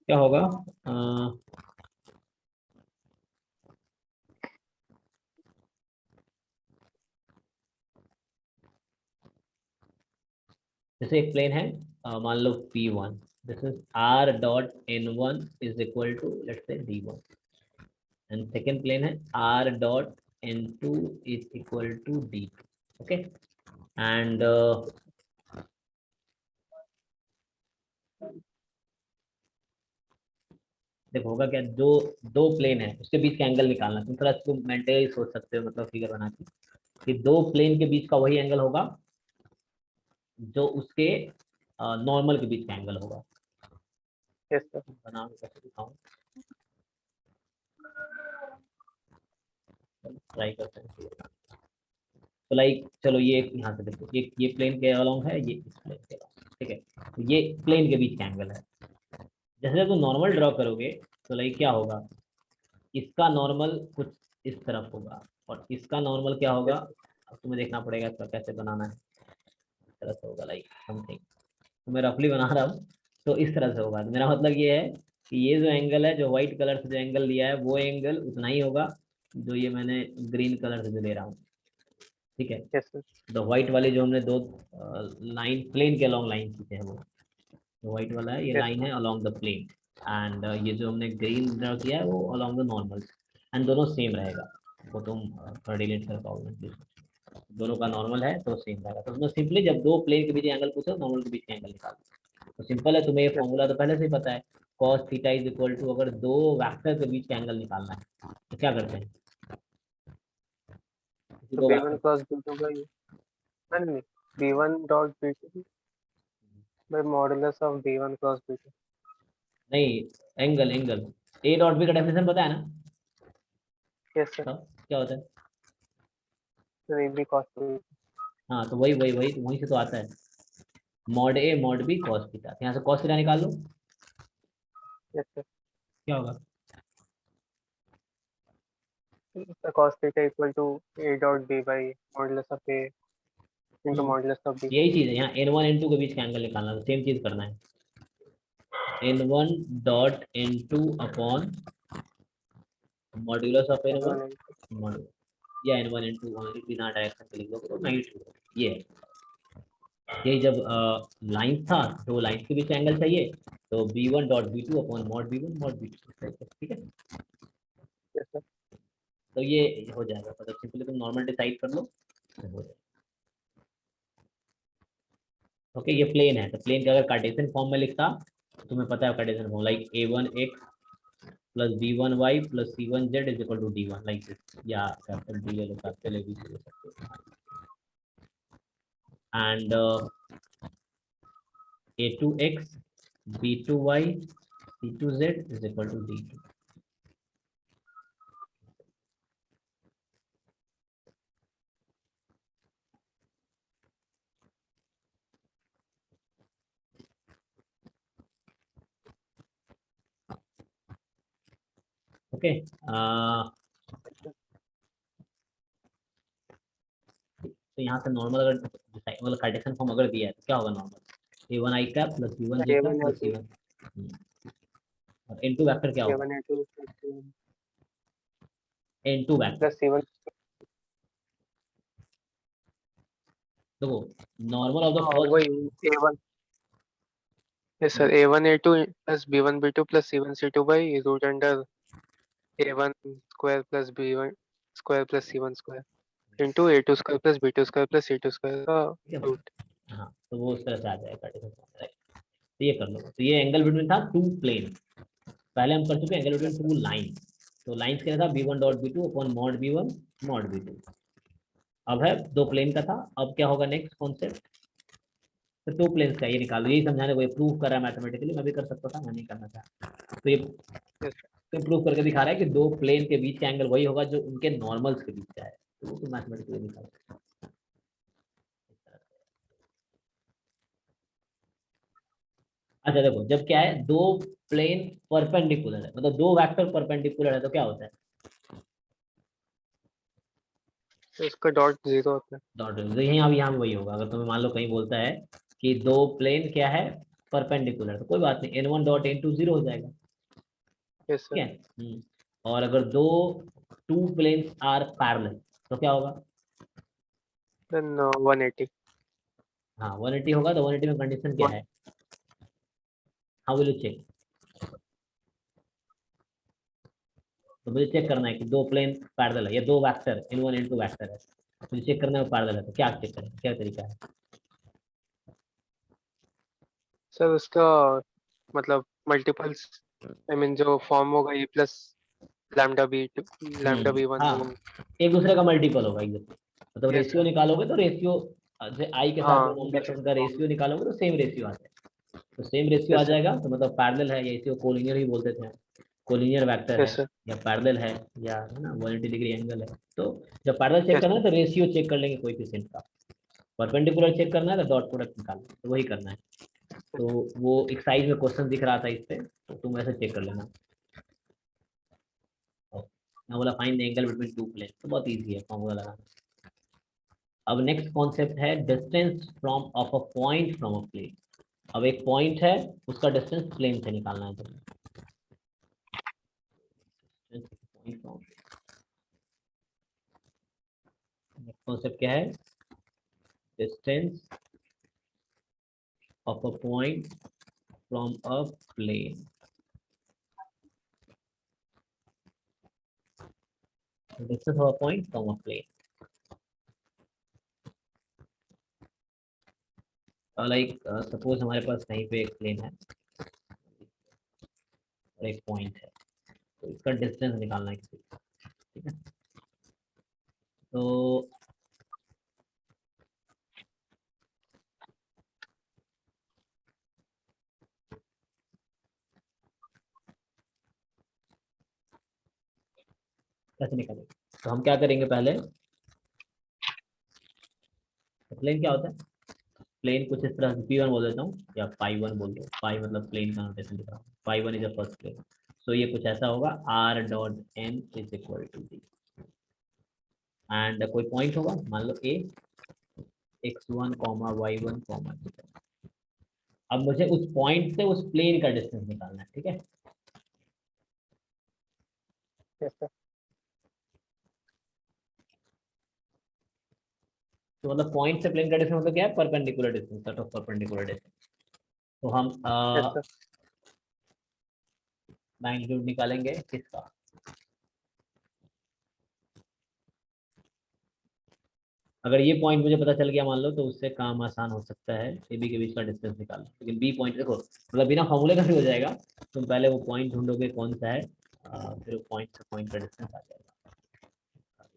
S1: क्या होगा, जैसे एक प्लेन है, मान लो P1, this is R dot N1 is equal to let's say D1, and second plane है R dot N2 is equal to D2। Okay, and देखो होगा क्या, जो दो प्लेन है उसके बीच का एंगल निकालना। तुम थोड़ा इसको मेंटली सोच सकते हो, मतलब फिगर बना के कि दो प्लेन के बीच का वही एंगल होगा जो उसके नॉर्मल के बीच का एंगल होगा।
S2: Yes sir.
S1: बना के कैसे दिखाऊं, ट्राई करते हैं। तो लाइक चलो ये यहाँ से देखो, ये प्लेन के अलोंग है, ये इस प्लेन के अलोंग, ठीक है। तो ये प्लेन के बीच का एंगल है। जैसे तुम नॉर्मल ड्रॉ करोगे तो लाइक क्या होगा, इसका नॉर्मल कुछ इस तरफ होगा और इसका नॉर्मल क्या होगा, अब तुम्हें देखना पड़ेगा इसका कैसे बनाना है। इस तरह से होगा लाइक समथिंग, तो मैं रफली बना रहा हूँ। तो इस तरह से होगा, तो मेरा मतलब ये है कि ये जो एंगल है, जो व्हाइट कलर से जो एंगल लिया है, वो एंगल उतना ही होगा जो ये मैंने ग्रीन कलर से जो ले रहा हूँ, ठीक है।
S2: Yes sir.
S1: तो व्हाइट वाले जो हमने दो लाइन प्लेन के अलॉन्ग लाइन खींचे हैं, वो व्हाइट वाला है, ये
S2: यस
S1: लाइन
S2: सर।
S1: है अलोंग द प्लेन। एंड ये जो हमने ग्रीन ड्रा किया है वो अलोंग द नॉर्मल, एंड दोनों सेम रहेगा। वो तुम डिलीट कर पाओगे, दोनों का नॉर्मल है तो सेम रहेगा। तो उसमें सिंपली जब दो प्लेन के बीच एंगल पूछो, नॉर्मल के बीच एंगल निकालो, तो सिंपल है। तुम्हें ये
S2: यस
S1: फॉर्मूला तो पहले से ही पता है, cos theta is equal to, अगर दो वेक्टर के बीच का एंगल निकालना है तो क्या करते हैं,
S2: तो
S1: दो
S2: B1
S1: वेक्टर,
S2: क्रॉस B2 का ये, नहीं, B1 dot B2 by modulus of B1 cross B2।
S1: नहीं angle, angle A dot B का डेफिनेशन पता है ना,
S2: यस सर।
S1: तो क्या होता है।
S2: तो ये भी कॉस B।
S1: हाँ तो वही वही वही वहीं से तो आता है, mod a mod B cos theta, यहाँ से कॉस थीटा निकाल लो,
S2: यस सर।
S1: क्या होगा।
S2: तो cos theta equal to A dot B by modulus of A into modulus of B।
S1: यही चीज है, यहाँ n1 n2 के बीच का एंगल निकालना, तो सेम चीज करना है, n1 dot n2 upon modulus of n1 modulus, या n1 n2 बिना डायरेक्शन के लिख दो तो मैग्नीट्यूड ये है। यही जब लाइन था, दो लाइन के बीच एंगल चाहिए, तो b1 dot b2 upon mod b1 mod b2, ठीक है।
S2: Yes sir.
S1: तो ये हो जाएगा, मतलब सिंपली तुम नॉर्मल डिसाइड कर लो, तो हो जाएगा। ओके, ये प्लेन है, तो प्लेन का अगर कार्टेशियन फॉर्म में लिखता तो तुम्हें पता है Cartesian form, like a1x plus b1y plus c1z is equal to d1 like this, या कैपिटल D ले लो, कैपिटल A भी ले सकते हो, and a2x b2y c2z is equal to d2। Okay, तो यहाँ से नॉर्मल अगर मतलब कार्टेशियन फॉर्म अगर दिया है तो क्या होगा normal, a1i cap plus b1j cap
S2: A1
S1: plus
S2: A2
S1: c1, और n2 वेक्टर क्या होगा,
S2: A1 A2
S1: n2 vector,
S2: plus C1।
S1: देखो नॉर्मल ऑफ द
S2: हाँ
S1: फर्स्ट,
S2: वही A1। Yes sir, A1 A2 plus B1 B2 plus C1 C2 by root under A1 square plus B1 square plus C1 square into A2 square plus B2 square plus C2 square का root.
S1: हाँ तो वो उस तरह से आ जाएगा Cartesian form, right. तो ये कर लो, तो ये एंगल बिटवीन था टू प्लेन, पहले हम कर चुके एंगल बिटवीन टू लाइन, तो लाइंस क्या था b1 dot b2 upon mod b1 mod b2। अब है दो प्लेन का था, अब क्या होगा नेक्स्ट कॉन्सेप्ट, तो टू प्लेन्स का ये निकालो, यही समझाने को ये प्रूव कर रहा है मैथमेटिकली, मैं भी कर सकता था, मैं नहीं करना चाहता। तो ये
S2: यस
S1: तो प्रूव करके दिखा रहा है कि दो प्लेन के बीच का एंगल वही होगा जो उनके नॉर्मल्स के बीच का है, तो वो तो मैथमेटिकली निकाल सकते हैं। अच्छा देखो, जब क्या है दो प्लेन परपेंडिकुलर है, मतलब दो वेक्टर परपेंडिकुलर है, तो क्या होता है,
S2: सर, इसका डॉट जीरो होता है।
S1: डॉट, तो यहाँ भी वही होगा। अगर तुम्हें मान लो कहीं बोलता है कि दो प्लेन क्या है परपेंडिकुलर, तो कोई बात नहीं, n1 डॉट n2 जीरो हो जाएगा,
S2: यस
S1: ठीक
S2: सर।
S1: है। और अगर दो टू प्लेन्स आर पैरेलल तो क्या होगा,
S2: देन 180।
S1: हाँ 180 होगा, तो 180 में कंडीशन क्या है, हाउ विल यू चेक, तो मुझे चेक करना है कि दो प्लेन पैरेलल है या दो वेक्टर n1 n2 वेक्टर है, मुझे चेक करना है पैरेलल है, तो क्या चेक करें, क्या तरीका है।
S2: सर उसका मतलब मल्टीपल्स, आई मीन जो फॉर्म होगा A plus lambda B two lambda B one
S1: हाँ,
S2: वो।
S1: एक दूसरे का मल्टीपल होगा एकदम, मतलब
S2: यस
S1: रेशियो
S2: सर।
S1: निकालोगे तो रेशियो, आई के साथ दो
S2: हाँ
S1: नंबर्स
S2: बेसिस
S1: उनका
S2: फॉर्म।
S1: रेशियो निकालोगे तो सेम रेशियो आता है। तो सेम रेशियो आ
S2: Yes, sir.
S1: जाएगा, तो मतलब पैरेलल है, या इसी को कोलिनियर ही बोलते थे, कोलिनियर वेक्टर है
S2: Yes, sir.
S1: या पैरेलल है, या है ना 180 डिग्री एंगल है। तो जब पैरेलल चेक
S2: Yes,
S1: करना
S2: sir.
S1: है तो रेशियो चेक कर लेंगे कोएफिशिएंट का, परपेंडिकुलर चेक करना है तो डॉट प्रोडक्ट निकालना है, तो वही करना है। तो वो एक साइज में क्वेश्चन दिख रहा था इस पे, तो तुम ऐसे चेक कर लेना। मैं बोला find the angle between two plane, तो बहुत इजी है फॉर्मूला लगाना। अब नेक्स्ट कॉन्सेप्ट है distance from of a point from a plane. अब एक पॉइंट है, उसका डिस्टेंस प्लेन से निकालना है तुम्हें। नेक्स्ट कॉन्सेप्ट क्या है? Distance of a point from a plane. Distance of a point from a plane, like suppose हमारे पास कहीं पे एक प्लेन है और एक पॉइंट है, तो इसका डिस्टेंस निकालना है किसी को, ठीक है। तो कैसे निकालेंगे? तो हम क्या करेंगे पहले, प्लेन क्या होता है? प्लेन कुछ इस तरह से P1 बोल देता हूँ, या पाई वन बोल दो, पाई मतलब प्लेन का नोटेशन लिख रहा हूँ, pi one is the first plane. So ये कुछ ऐसा होगा, r dot n is equal to d, and कोई पॉइंट होगा, मान लो a, x1 y1 z। अब मुझे उस पॉइंट से उस प्लेन का डिस्टेंस निकालना है, ठीक है।
S2: yes, sir.
S1: तो मतलब पॉइंट से प्लेन का डिस्टेंस मतलब क्या है? Perpendicular distance, cut off perpendicular distance. तो हम
S2: Yes, sir.
S1: मैग्नीट्यूड निकालेंगे किसका? अगर ये पॉइंट मुझे पता चल गया मान लो, तो उससे काम आसान हो सकता है ए बी के बीच का डिस्टेंस निकालना। लेकिन बी पॉइंट देखो, मतलब बिना फॉर्मूले का भी हो जाएगा। तुम पहले वो पॉइंट ढूंढोगे कौन सा है, फिर पॉइंट से पॉइंट का डिस्टेंस आ जाएगा।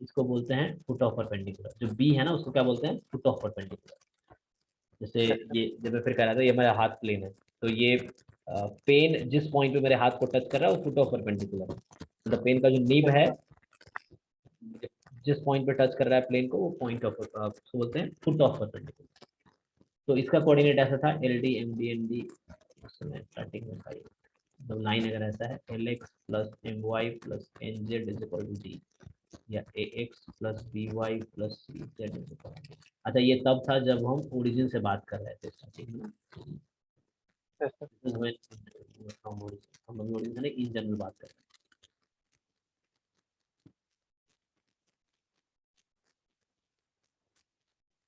S1: इसको बोलते हैं फुट ऑफ परपेंडिकुलर। जो बी है ना, उसको क्या बोलते हैं? Foot of perpendicular. जैसे
S2: Yes, sir.
S1: ये जब मैं फिर कह रहा था, ये मेरा हाथ प्लेन है, तो ये पेन जिस पॉइंट पे मेरे हाथ को टच कर रहा है वो फुट ऑफ परपेंडिकुलर है। मतलब पेन का जो नीब
S2: Yes,
S1: है,
S2: sir.
S1: जिस पॉइंट पे टच कर रहा है प्लेन को, वो पॉइंट ऑफ उसको बोलते हैं फुट ऑफ परपेंडिकुलर। तो इसका कोऑर्डिनेट ऐसा था, L D M D N D, उस समय स्टार्टिंग में था ये। मतलब लाइन अगर ऐसा है, L X plus M Y plus N Z is equal to D, या A x plus B Y plus C Z is equal to. अच्छा, ये तब था जब हम ओरिजिन से बात कर रहे थे स्टार्टिंग में ना।
S2: Yes, sir.
S1: हम ओरिजिन से नहीं, इन जनरल बात कर रहे हैं।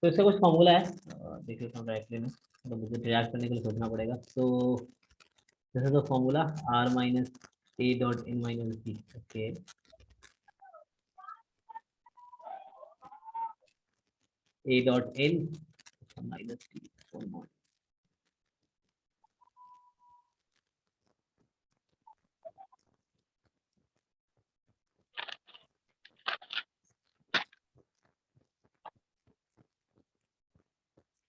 S1: तो इससे कुछ फॉर्मूला है, देख लेता हूँ डायरेक्टली में, तो मुझे रिएक्ट करने के लिए सोचना पड़ेगा। तो जैसे तो formula R minus A dot N minus B, okay. A dot N minus B,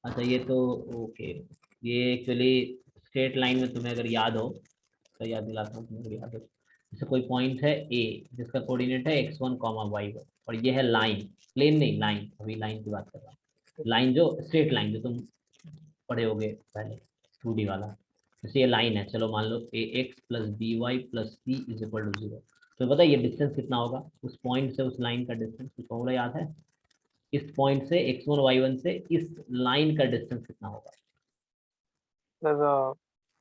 S1: अच्छा ये तो ओके। ये एक्चुअली स्ट्रेट लाइन में तुम्हें अगर याद हो, तो याद दिलाता हूँ तुम्हें, अगर याद हो। जैसे कोई पॉइंट है ए, जिसका कोऑर्डिनेट है x1 कॉमा y1, और ये है लाइन, प्लेन नहीं, लाइन, अभी लाइन की बात कर रहा हूँ। लाइन जो स्ट्रेट लाइन जो तुम पढ़े होगे पहले, 2D वाला। जैसे ये लाइन है, चलो मान लो A x plus B Y plus C is equal to 0। तो पता है ये डिस्टेंस कितना होगा उस पॉइंट से उस लाइन का डिस्टेंस? कुछ फॉर्मूला याद है? इस पॉइंट से x1 y1 से इस लाइन का डिस्टेंस कितना होगा?
S2: Sir,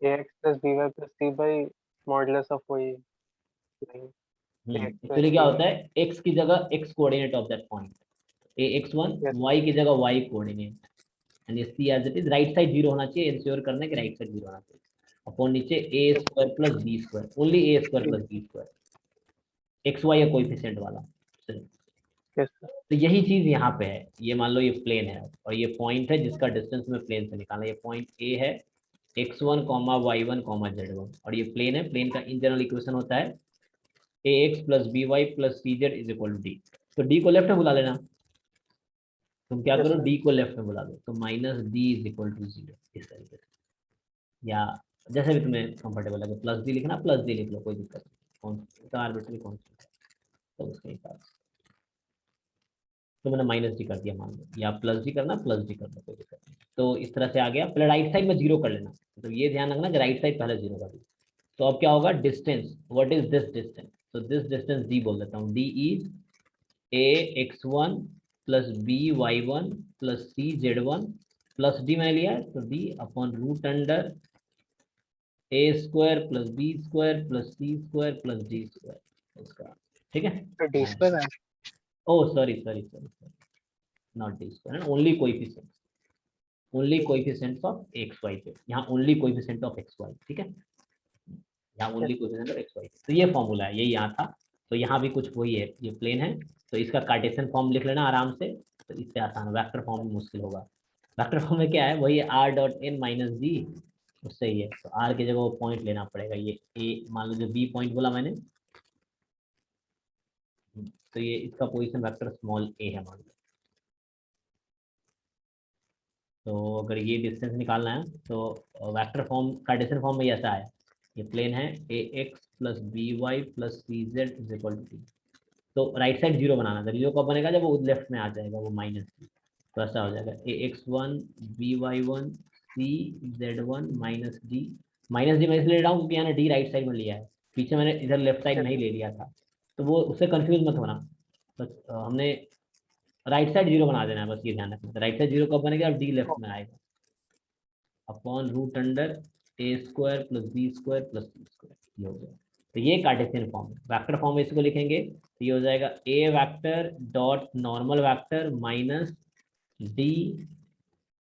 S2: ax plus by plus c by modulus of y line. Ax plus
S1: actually क्या
S2: by.
S1: होता है, x की जगह x coordinate of that point, a x one,
S2: Yes, sir.
S1: Y की जगह y coordinate, and c as it is, right side zero होना चाहिए, ensure करना है कि राइट साइड जीरो होना चाहिए। अपॉन नीचे A
S2: Yes, sir.
S1: Square plus B square, only A square plus B square, X Y या कोएफिशिएंट वाला सिर्फ।
S2: Yes, sir.
S1: तो यही चीज यहाँ पे है। ये मान लो ये प्लेन है, और ये पॉइंट है जिसका डिस्टेंस में प्लेन से निकालना है। ये पॉइंट ए है, x1 comma y1 comma z1, और ये प्लेन है। प्लेन का इन जनरल इक्वेशन होता है a x plus B Y plus C Z is equal to d. तो डी को लेफ्ट में बुला लेना। तुम क्या
S2: Yes,
S1: करो,
S2: sir.
S1: डी को लेफ्ट में बुला दो, तो minus d is equal to 0, इस तरीके से। या जैसे भी तुम्हें कंफर्टेबल लगे, प्लस डी लिखना प्लस डी लिख लो, कोई दिक्कत नहीं, कौन आर्बिट्री कौन सा, तो उसके हिसाब से तो मैंने माइनस डी कर दिया मान लो, या प्लस डी करना प्लस डी कर लो, कोई दिक्कत नहीं। तो इस तरह से आ गया, पहले राइट साइड में जीरो कर लेना, तो ये ध्यान रखना कि राइट साइड पहले जीरो कर दी। तो अब क्या होगा, distance, what is this distance, तो दिस डिस्टेंस डी बोल देता हूँ, d is a x one plus B y one plus C z one plus d मैंने लिया है, तो d upon root under a square plus B square plus c square plus d square इसका, ठीक है।
S2: तो डी स्क्वायर है।
S1: Oh sorry sorry sorry, not d square, only coefficient, only coefficients of x Y पे, यहाँ only coefficient of x y, ठीक है, यहाँ only coefficient of x y. तो ये फॉर्मूला है, यही यहाँ था, तो यहाँ भी कुछ वही है, ये प्लेन है, तो इसका कार्टेशियन फॉर्म लिख लेना आराम से, तो इससे आसान, वेक्टर फॉर्म में मुश्किल होगा। वेक्टर फॉर्म में क्या है, वही r dot n minus d, उससे ही है, तो आर की जगह वो पॉइंट लेना पड़ेगा, ये ए मान लो, जो बी पॉइंट बोला मैंने, तो ये इसका पोजीशन वेक्टर स्मॉल ए है मान लो। तो अगर ये डिस्टेंस निकालना है तो वेक्टर फॉर्म, कार्टेशियन फॉर्म में ये ऐसा है, ये प्लेन है a x plus B Y plus C Z is equal to t, तो राइट साइड जीरो बनाना था, जीरो कब बनेगा, जब वो लेफ्ट में आ जाएगा वो माइनस सी, तो ऐसा हो जाएगा a x one b y one c z one minus d मैं इसलिए ले रहा हूँ क्योंकि यहाँ डी राइट साइड में लिया है, पीछे मैंने इधर लेफ्ट साइड नहीं ले लिया था, तो वो उससे कंफ्यूज मत होना, बस हमने राइट साइड जीरो बना देना है, बस ये ध्यान रखना, राइट साइड जीरो कब बनेगा, अब डी लेफ्ट में आएगा, upon root under a square plus B square plus c square, ये हो गया। तो ये कार्टेशियन फॉर्म है, वेक्टर फॉर्म में इसको लिखेंगे तो ये हो जाएगा a vector dot normal vector minus d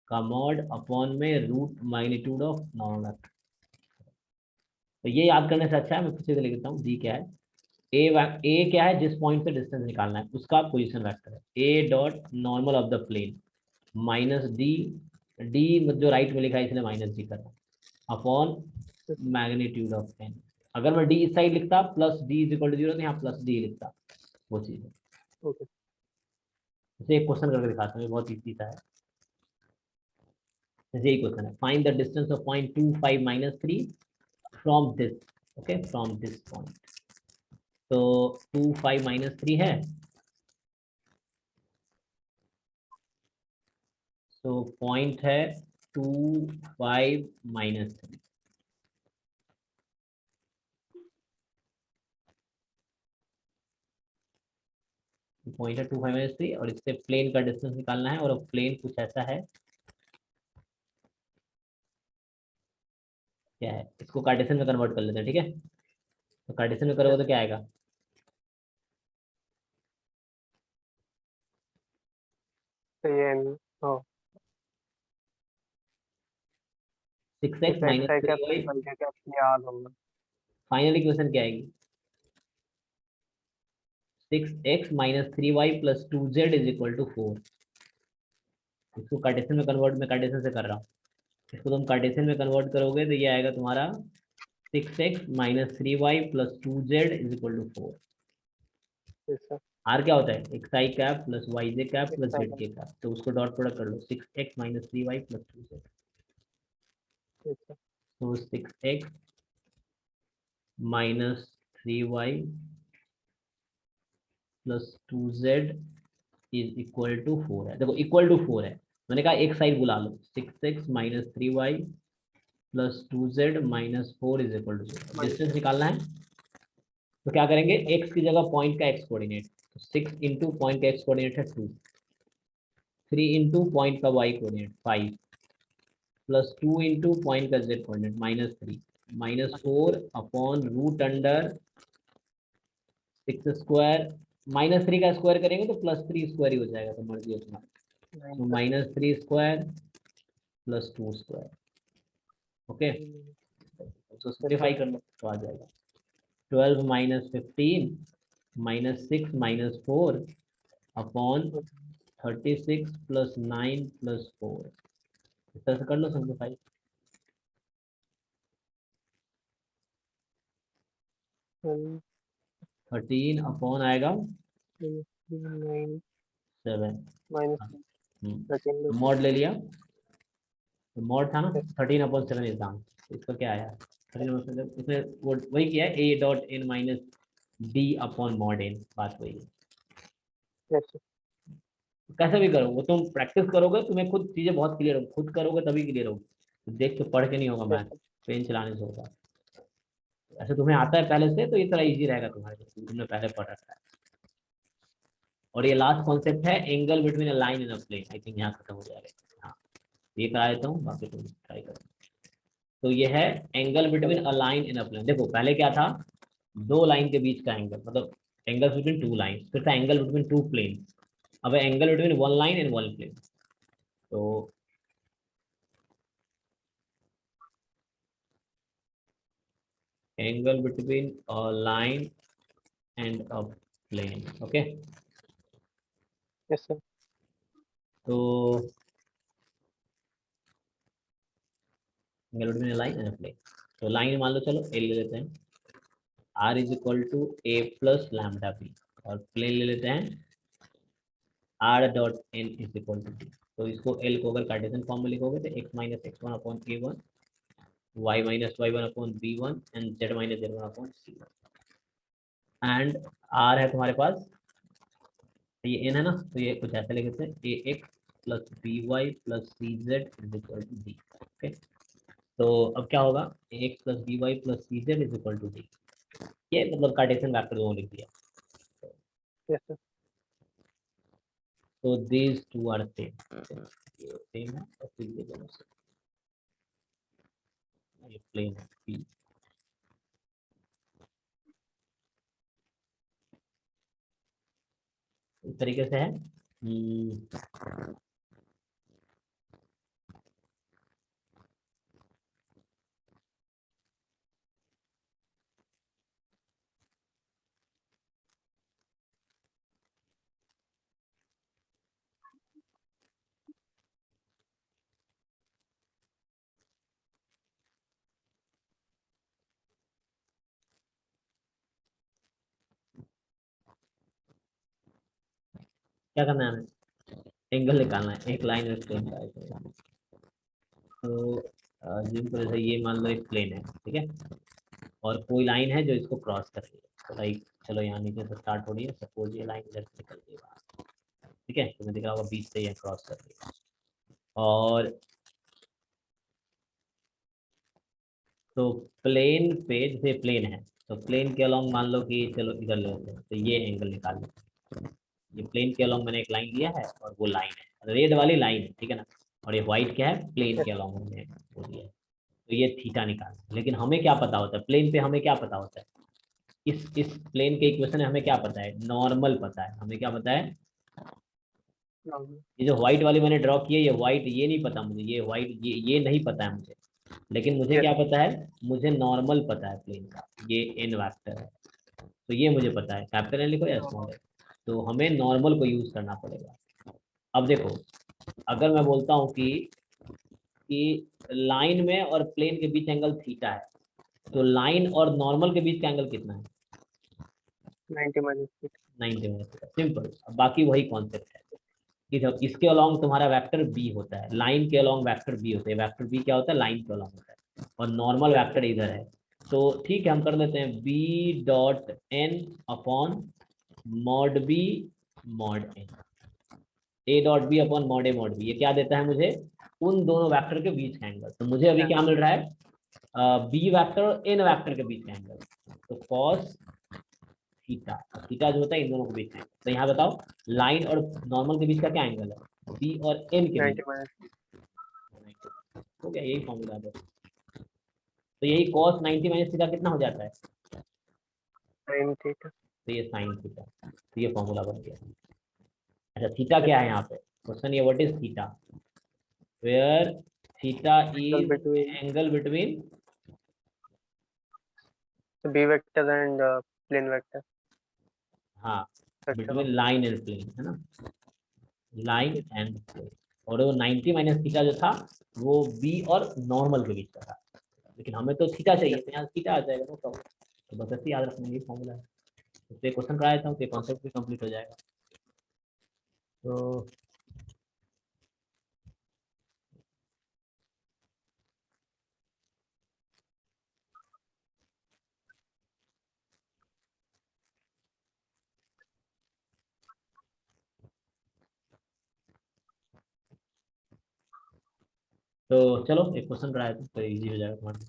S1: का मॉड अपॉन में root magnitude of normal vector. तो ये याद करने से अच्छा है, मैं फिर से लिख देता हूँ, डी क्या है, ए क्या है, जिस पॉइंट से डिस्टेंस निकालना है उसका पोजीशन वेक्टर है, a dot normal of the plane minus d, d जो राइट में लिखा है इसलिए माइनस डी कर रहा हूँ, अपॉन मैग्नीट्यूड ऑफ एन। अगर मैं डी इस साइड लिखता plus d is equal to zero, तो यहाँ प्लस डी लिखता, वो चीज है।
S2: ओके।
S1: जैसे एक क्वेश्चन करके दिखाता हूँ, ये बहुत इजी सा है, जैसे यही क्वेश्चन है, find the distance of point 25 minus 3 from this, okay from this point, तो 25 माइनस 3 है, तो पॉइंट है 25 माइनस 3, पॉइंट है 25 माइनस 3, और इससे प्लेन का डिस्टेंस निकालना है, और अब प्लेन कुछ ऐसा है, क्या है, इसको कार्टेशियन में कन्वर्ट कर लेते हैं, ठीक है, तो कार्टेशियन में करोगे तो क्या आएगा,
S2: तो ये हो
S1: 6x माइनस
S2: है क्या,
S1: 3y,
S2: क्या याद होगा।
S1: फाइनल इक्वेशन क्या आएगी, 6x minus 3y plus 2z is equal to 4, इसको कार्टेशियन में कन्वर्ट, मैं कार्टेशियन से कर रहा हूँ, इसको तुम कार्टेशियन में कन्वर्ट करोगे तो ये आएगा तुम्हारा 6x minus 3y plus 2z is equal to 4।
S2: Sir
S1: r क्या होता है, x i cap plus y j cap plus
S2: है
S1: जेड के कैप, तो उसको डॉट प्रोडक्ट कर लो, 6x minus 3y plus 2z,
S2: sir.
S1: तो 6x minus 3y plus 2z is equal to 4 है, देखो इक्वल टू 4 है, मैंने कहा एक साइड बुला लो, 6x minus 3y plus 2z minus 4 is equal to 0, distance निकालना है, तो क्या करेंगे, x की जगह पॉइंट का x कोऑर्डिनेट, तो 6 इंटू पॉइंट का x कोऑर्डिनेट है 2, 3 इंटू पॉइंट का y coordinate 5 plus 2 into point का z coordinate minus 3 minus 4 upon root under 6 square, minus 3 का स्क्वायर करेंगे तो प्लस 3 स्क्वायर ही हो जाएगा, तो मर्जी है तुम्हारा, तो minus 3 square plus 2 square, okay, तो सिंप्लीफाई कर लो तो आ जाएगा 12 minus 15 minus 6 minus 4 upon 36 plus 9 plus 4, इस तरह से कर लो सिंप्लीफाई, 13 अपॉन आएगा 7,
S2: माइनस
S1: मॉड ले लिया, तो मॉड था ना 13 अपॉन 7 इज द आंसर, इसका क्या आया, मतलब उसने वो वही किया है, a dot n minus d upon mod n, बात वही है।
S2: yes sir,
S1: कैसे भी करो, वो तुम प्रैक्टिस करोगे तुम्हें खुद चीजें बहुत क्लियर होगी, खुद करोगे तभी क्लियर होगी, तो देख के पढ़ के नहीं होगा
S2: yes
S1: मैथ,
S2: sir,
S1: पेन चलाने से होगा। ऐसे तुम्हें आता है पहले से तो ये थोड़ा इजी रहेगा तुम्हारे लिए, तुमने पहले पढ़ रखा है। और ये लास्ट कॉन्सेप्ट है angle between a line and a plane, I think यहाँ खत्म हो जाएगा। हाँ, ये करा देता हूँ, बाकी तुम ट्राई करो। तो ये है angle between a line and a plane. देखो पहले क्या था, दो लाइन के बीच का एंगल, मतलब एंगल बिटवीन टू लाइन, फिर था एंगल बिटवीन टू प्लेन, अब angle between one line and one plane. तो angle between a line and a plane, okay।
S2: yes sir,
S1: तो angle between a line and a plane, तो line मान लो, चलो L ले लेते हैं, R is equal to a plus lambda b, और प्लेन ले लेते हैं R dot n is equal to d. तो इसको L को अगर कार्टेशियन फॉर्म में लिखोगे तो x minus x one upon a one, y minus y one upon b one, and z minus z one upon c one. And R है तुम्हारे पास, ये n है ना, तो ये कुछ ऐसे लिख देते हैं, a x plus B Y plus C Z is equal to d, okay. तो अब क्या होगा, a x plus B Y plus C Z is equal to d, ये मतलब कार्टेशियन वेक्टर दोनों लिख दिया।
S2: yes sir,
S1: तो दीज टू आर सेम, ये सेम है, और फिर ये दोनों सेम, ये प्लेन है P। इस तरीके से है। क्या करना है हमें, एंगल निकालना है, एक लाइन में प्लेन का है। तो जिन पर जैसे ये मान लो एक प्लेन है, ठीक है, और कोई लाइन है जो इसको क्रॉस कर रही है, तो लाइक चलो यहाँ नीचे से स्टार्ट हो रही है, सपोज ये लाइन इधर से निकल रही है बाहर, ठीक है, तुम्हें दिख रहा होगा बीच से ये क्रॉस कर रही है। और तो प्लेन पे, जैसे प्लेन है तो प्लेन के अलॉन्ग मान लो कि चलो इधर ले लेते हैं, तो ये एंगल निकाल लेते हैं। ये प्लेन के अलॉन्ग मैंने एक लाइन लिया है, और वो लाइन है रेड वाली लाइन है, ठीक है ना, और ये व्हाइट क्या है, प्लेन
S2: yes
S1: के
S2: sir,
S1: अलॉन्ग हमने वो लिया है। तो ये थीटा निकालना, लेकिन हमें क्या पता होता है प्लेन पे, हमें क्या पता होता है, इस प्लेन के इक्वेशन में हमें क्या पता है, नॉर्मल पता है, हमें क्या पता है,
S2: no,
S1: ये जो व्हाइट वाली मैंने ड्रॉ की है, ये व्हाइट ये नहीं पता मुझे, ये व्हाइट ये नहीं पता है मुझे, लेकिन मुझे
S2: yes
S1: क्या
S2: sir,
S1: पता है, मुझे नॉर्मल पता है प्लेन का, ये एन वेक्टर है, तो ये मुझे पता है, कैपिटल एन लिखो या स्मॉल है, तो हमें नॉर्मल को यूज करना पड़ेगा। अब देखो, अगर मैं बोलता हूँ कि लाइन में और प्लेन के बीच एंगल थीटा है, तो लाइन और नॉर्मल के बीच का एंगल कितना है,
S2: 90 minus 8,
S1: 90 माइनस थीटा, सिंपल। बाकी वही कॉन्सेप्ट है, इधर इसके अलॉन्ग तुम्हारा वेक्टर बी होता है, लाइन के अलॉन्ग वेक्टर बी होता है, वेक्टर बी क्या होता है, लाइन के अलॉन्ग होता है, और नॉर्मल
S2: yes sir,
S1: वेक्टर इधर है। तो ठीक है, हम कर देते हैं b dot n upon mod b mod n, a dot b upon mod a mod b, ये क्या देता है मुझे, उन दोनों वेक्टर के बीच का एंगल। तो मुझे अभी क्या
S2: angle,
S1: मिल रहा है, बी वेक्टर और एन वेक्टर के बीच का एंगल, तो कॉस थीटा, थीटा जो होता है इन दोनों के बीच का, तो यहाँ बताओ लाइन और नॉर्मल के बीच का क्या एंगल है, बी और एन के बीच,
S2: 90 minus
S1: हो गया, यही फॉर्मूला है। तो यही cos 90 माइनस थीटा कितना हो जाता है,
S2: 9 theta,
S1: तो ये साइन थीटा, तो ये फॉर्मूला बन गया। अच्छा थीटा क्या है यहाँ पे, क्वेश्चन ये what is theta, where theta
S2: angle
S1: is
S2: between
S1: angle between,
S2: the B vector and plane vector,
S1: हाँ,
S2: vector
S1: between
S2: of
S1: line and plane है ना, लाइन
S2: yes,
S1: एंड प्लेन। और वो 90 माइनस थीटा जो था वो बी और नॉर्मल के बीच का था, लेकिन हमें तो थीटा चाहिए,
S2: yes,
S1: तो यहाँ थीटा आ जाएगा, नो प्रॉब्लम। तो बस ऐसे याद रखना, ये फॉर्मूला है। उससे क्वेश्चन कराया था, उसके कॉन्सेप्ट भी कंप्लीट हो जाएगा। तो तो चलो एक क्वेश्चन कराया तो इजी हो जाएगा तुम्हारा।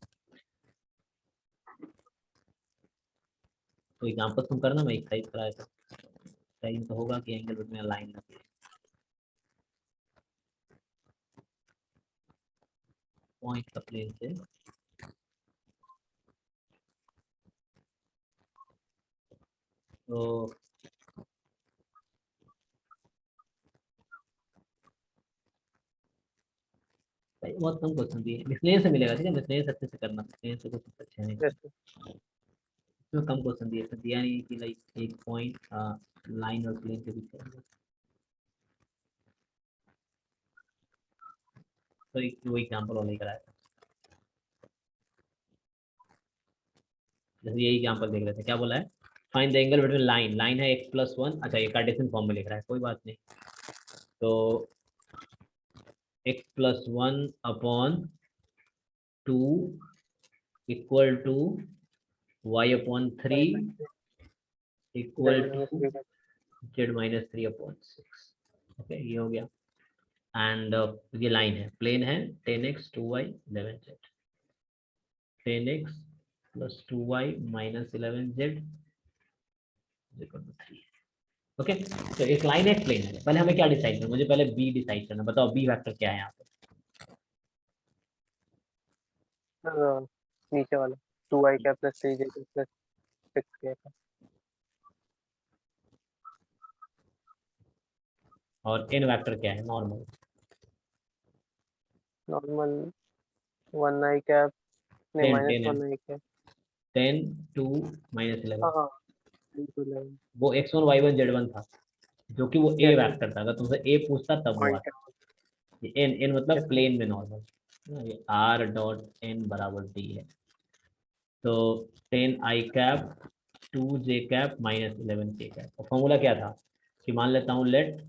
S1: तो एग्जाम्पल तुम करना, मैं एक्सरसाइज कराया था। एक्सरसाइज तो होगा कि एंगल बिटवीन लाइन पॉइंट का प्लेन से तो भाई बहुत कम क्वेश्चन दिए, मिसलेनियस से मिलेगा, ठीक है, मिसलेनियस अच्छे से करना, मिसलेनियस से कुछ अच्छे नहीं,
S2: Yes, sir.
S1: इसमें कम क्वेश्चन दिए, तो दिया नहीं कि लाइक एक पॉइंट लाइन और प्लेन के बीच का। तो एक वो एग्जाम्पल वाला ही कराया था, जैसे यही एग्जाम्पल देख रहे थे, क्या बोला है, find the angle between line, line है x+1, अच्छा ये कार्टेशियन फॉर्म में लिख रहा है, कोई बात नहीं। तो x+1 upon 2 equal to y/3 इक्वल
S2: Then
S1: टू z-3/6। ओके, ये हो गया। एंड ये लाइन है, प्लेन है 10x 2y 11z, 10x + 2y - 11z = 3। Okay, तो एक लाइन है, एक प्लेन है, पहले हमें क्या डिसाइड करना, मुझे पहले बी डिसाइड करना, बताओ बी वेक्टर क्या है यहाँ पे।
S2: नीचे वाला 2i का प्लस 3j का प्लस 6k का।
S1: और एन वेक्टर क्या है, नॉर्मल,
S2: नॉर्मल 1i कैप नहीं
S1: 10
S2: माइनस
S1: 10 है,
S2: 1i कैप।
S1: 10 2 - 11,
S2: हाँ into 11
S1: वो x1 y1 z1 था, जो कि वो ए
S2: yes sir
S1: वेक्टर था, अगर तुमसे ए पूछता तब वो
S2: point
S1: आता। ये एन, एन मतलब
S2: yes
S1: प्लेन में नॉर्मल, ये आर डॉट एन बराबर डी है। तो 10i cap 2j cap - 11k cap, और फॉर्मूला क्या था कि मान लेता हूँ let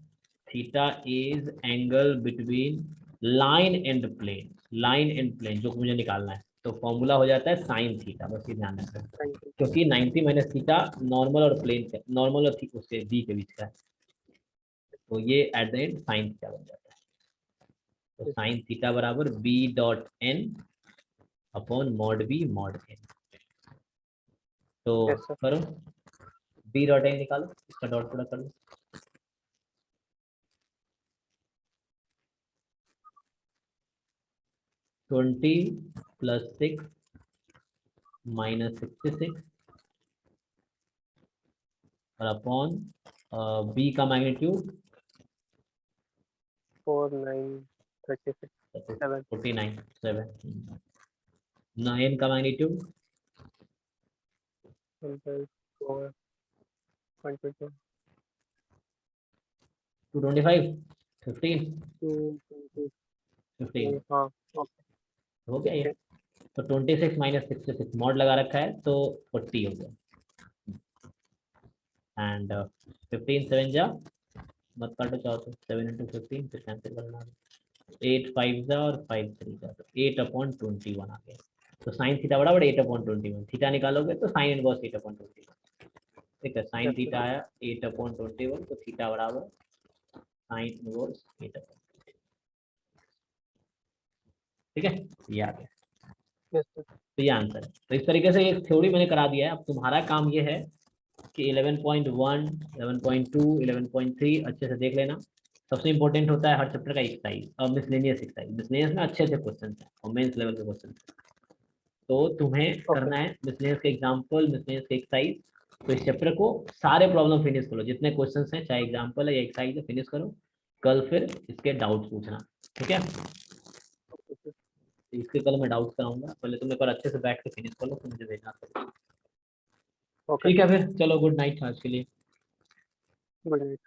S1: theta is angle between line and plane, line and plane जो मुझे निकालना है, तो फॉर्मूला हो जाता है साइन थीटा, बस ये ध्यान रखना,
S2: thank you
S1: क्योंकि 90 माइनस थीटा नॉर्मल और प्लेन का, नॉर्मल और उसके बी के बीच का है, तो ये at the end sine theta बन जाता है। तो
S2: yes
S1: साइन थीटा बराबर b dot n upon mod b mod n. तो
S2: sir
S1: करो, बी डॉट एन निकालो, इसका डॉट प्रोडक्ट कर लो, 20 + 6 - 66 और अपॉन बी का मैग्नीट्यूड
S2: 4 9 36 7
S1: 49 7, एन का मैग्नीट्यूड
S2: 4 122
S1: 225 15 15
S2: हाँ okay
S1: हो गया ये। तो 26 - 66 मॉड लगा रखा है तो 40 हो गया, एंड 15 7 जा, मत काटो चाहो तो, 7 × 15 फिर कैंसिल करना, 8 5 जा और 5 3 जा, तो 8/21 आ गया। तो साइन थीटा बराबर 8/21, थीटा निकालोगे तो साइन इनवर्स 8/21, ठीक है, साइन
S2: yes sir
S1: थीटा आया 8/21, तो थीटा बराबर साइन इनवर्स 8/21, ठीक है, ये आ गया।
S2: yes sir
S1: तो ये आंसर है। तो इस तरीके से एक थ्योरी मैंने करा दिया है, अब तुम्हारा काम ये है कि 11.1 11.2 11.3 अच्छे से देख लेना। सबसे इंपॉर्टेंट होता है हर चैप्टर का एक्सरसाइज और मिसलेनियस एक्सरसाइज, मिसलेनियस में अच्छे अच्छे क्वेश्चन है और मेंस लेवल के क्वेश्चन, तो तुम्हें
S2: okay
S1: करना है मिसलेनियस के एग्जाम्पल, मिसलेनियस के एक्सरसाइज। तो इस चैप्टर को सारे प्रॉब्लम फिनिश करो, जितने क्वेश्चन हैं, चाहे एग्जाम्पल है या एक्सरसाइज है, फिनिश करो। कल फिर इसके डाउट पूछना, ठीक है, इसके कल मैं डाउट कराऊंगा, पहले तुम एक बार अच्छे से बैठ के फिनिश कर लो, फिर मुझे भेजना।
S2: okay
S1: ठीक है, फिर चलो, गुड नाइट आज के लिए।
S2: good night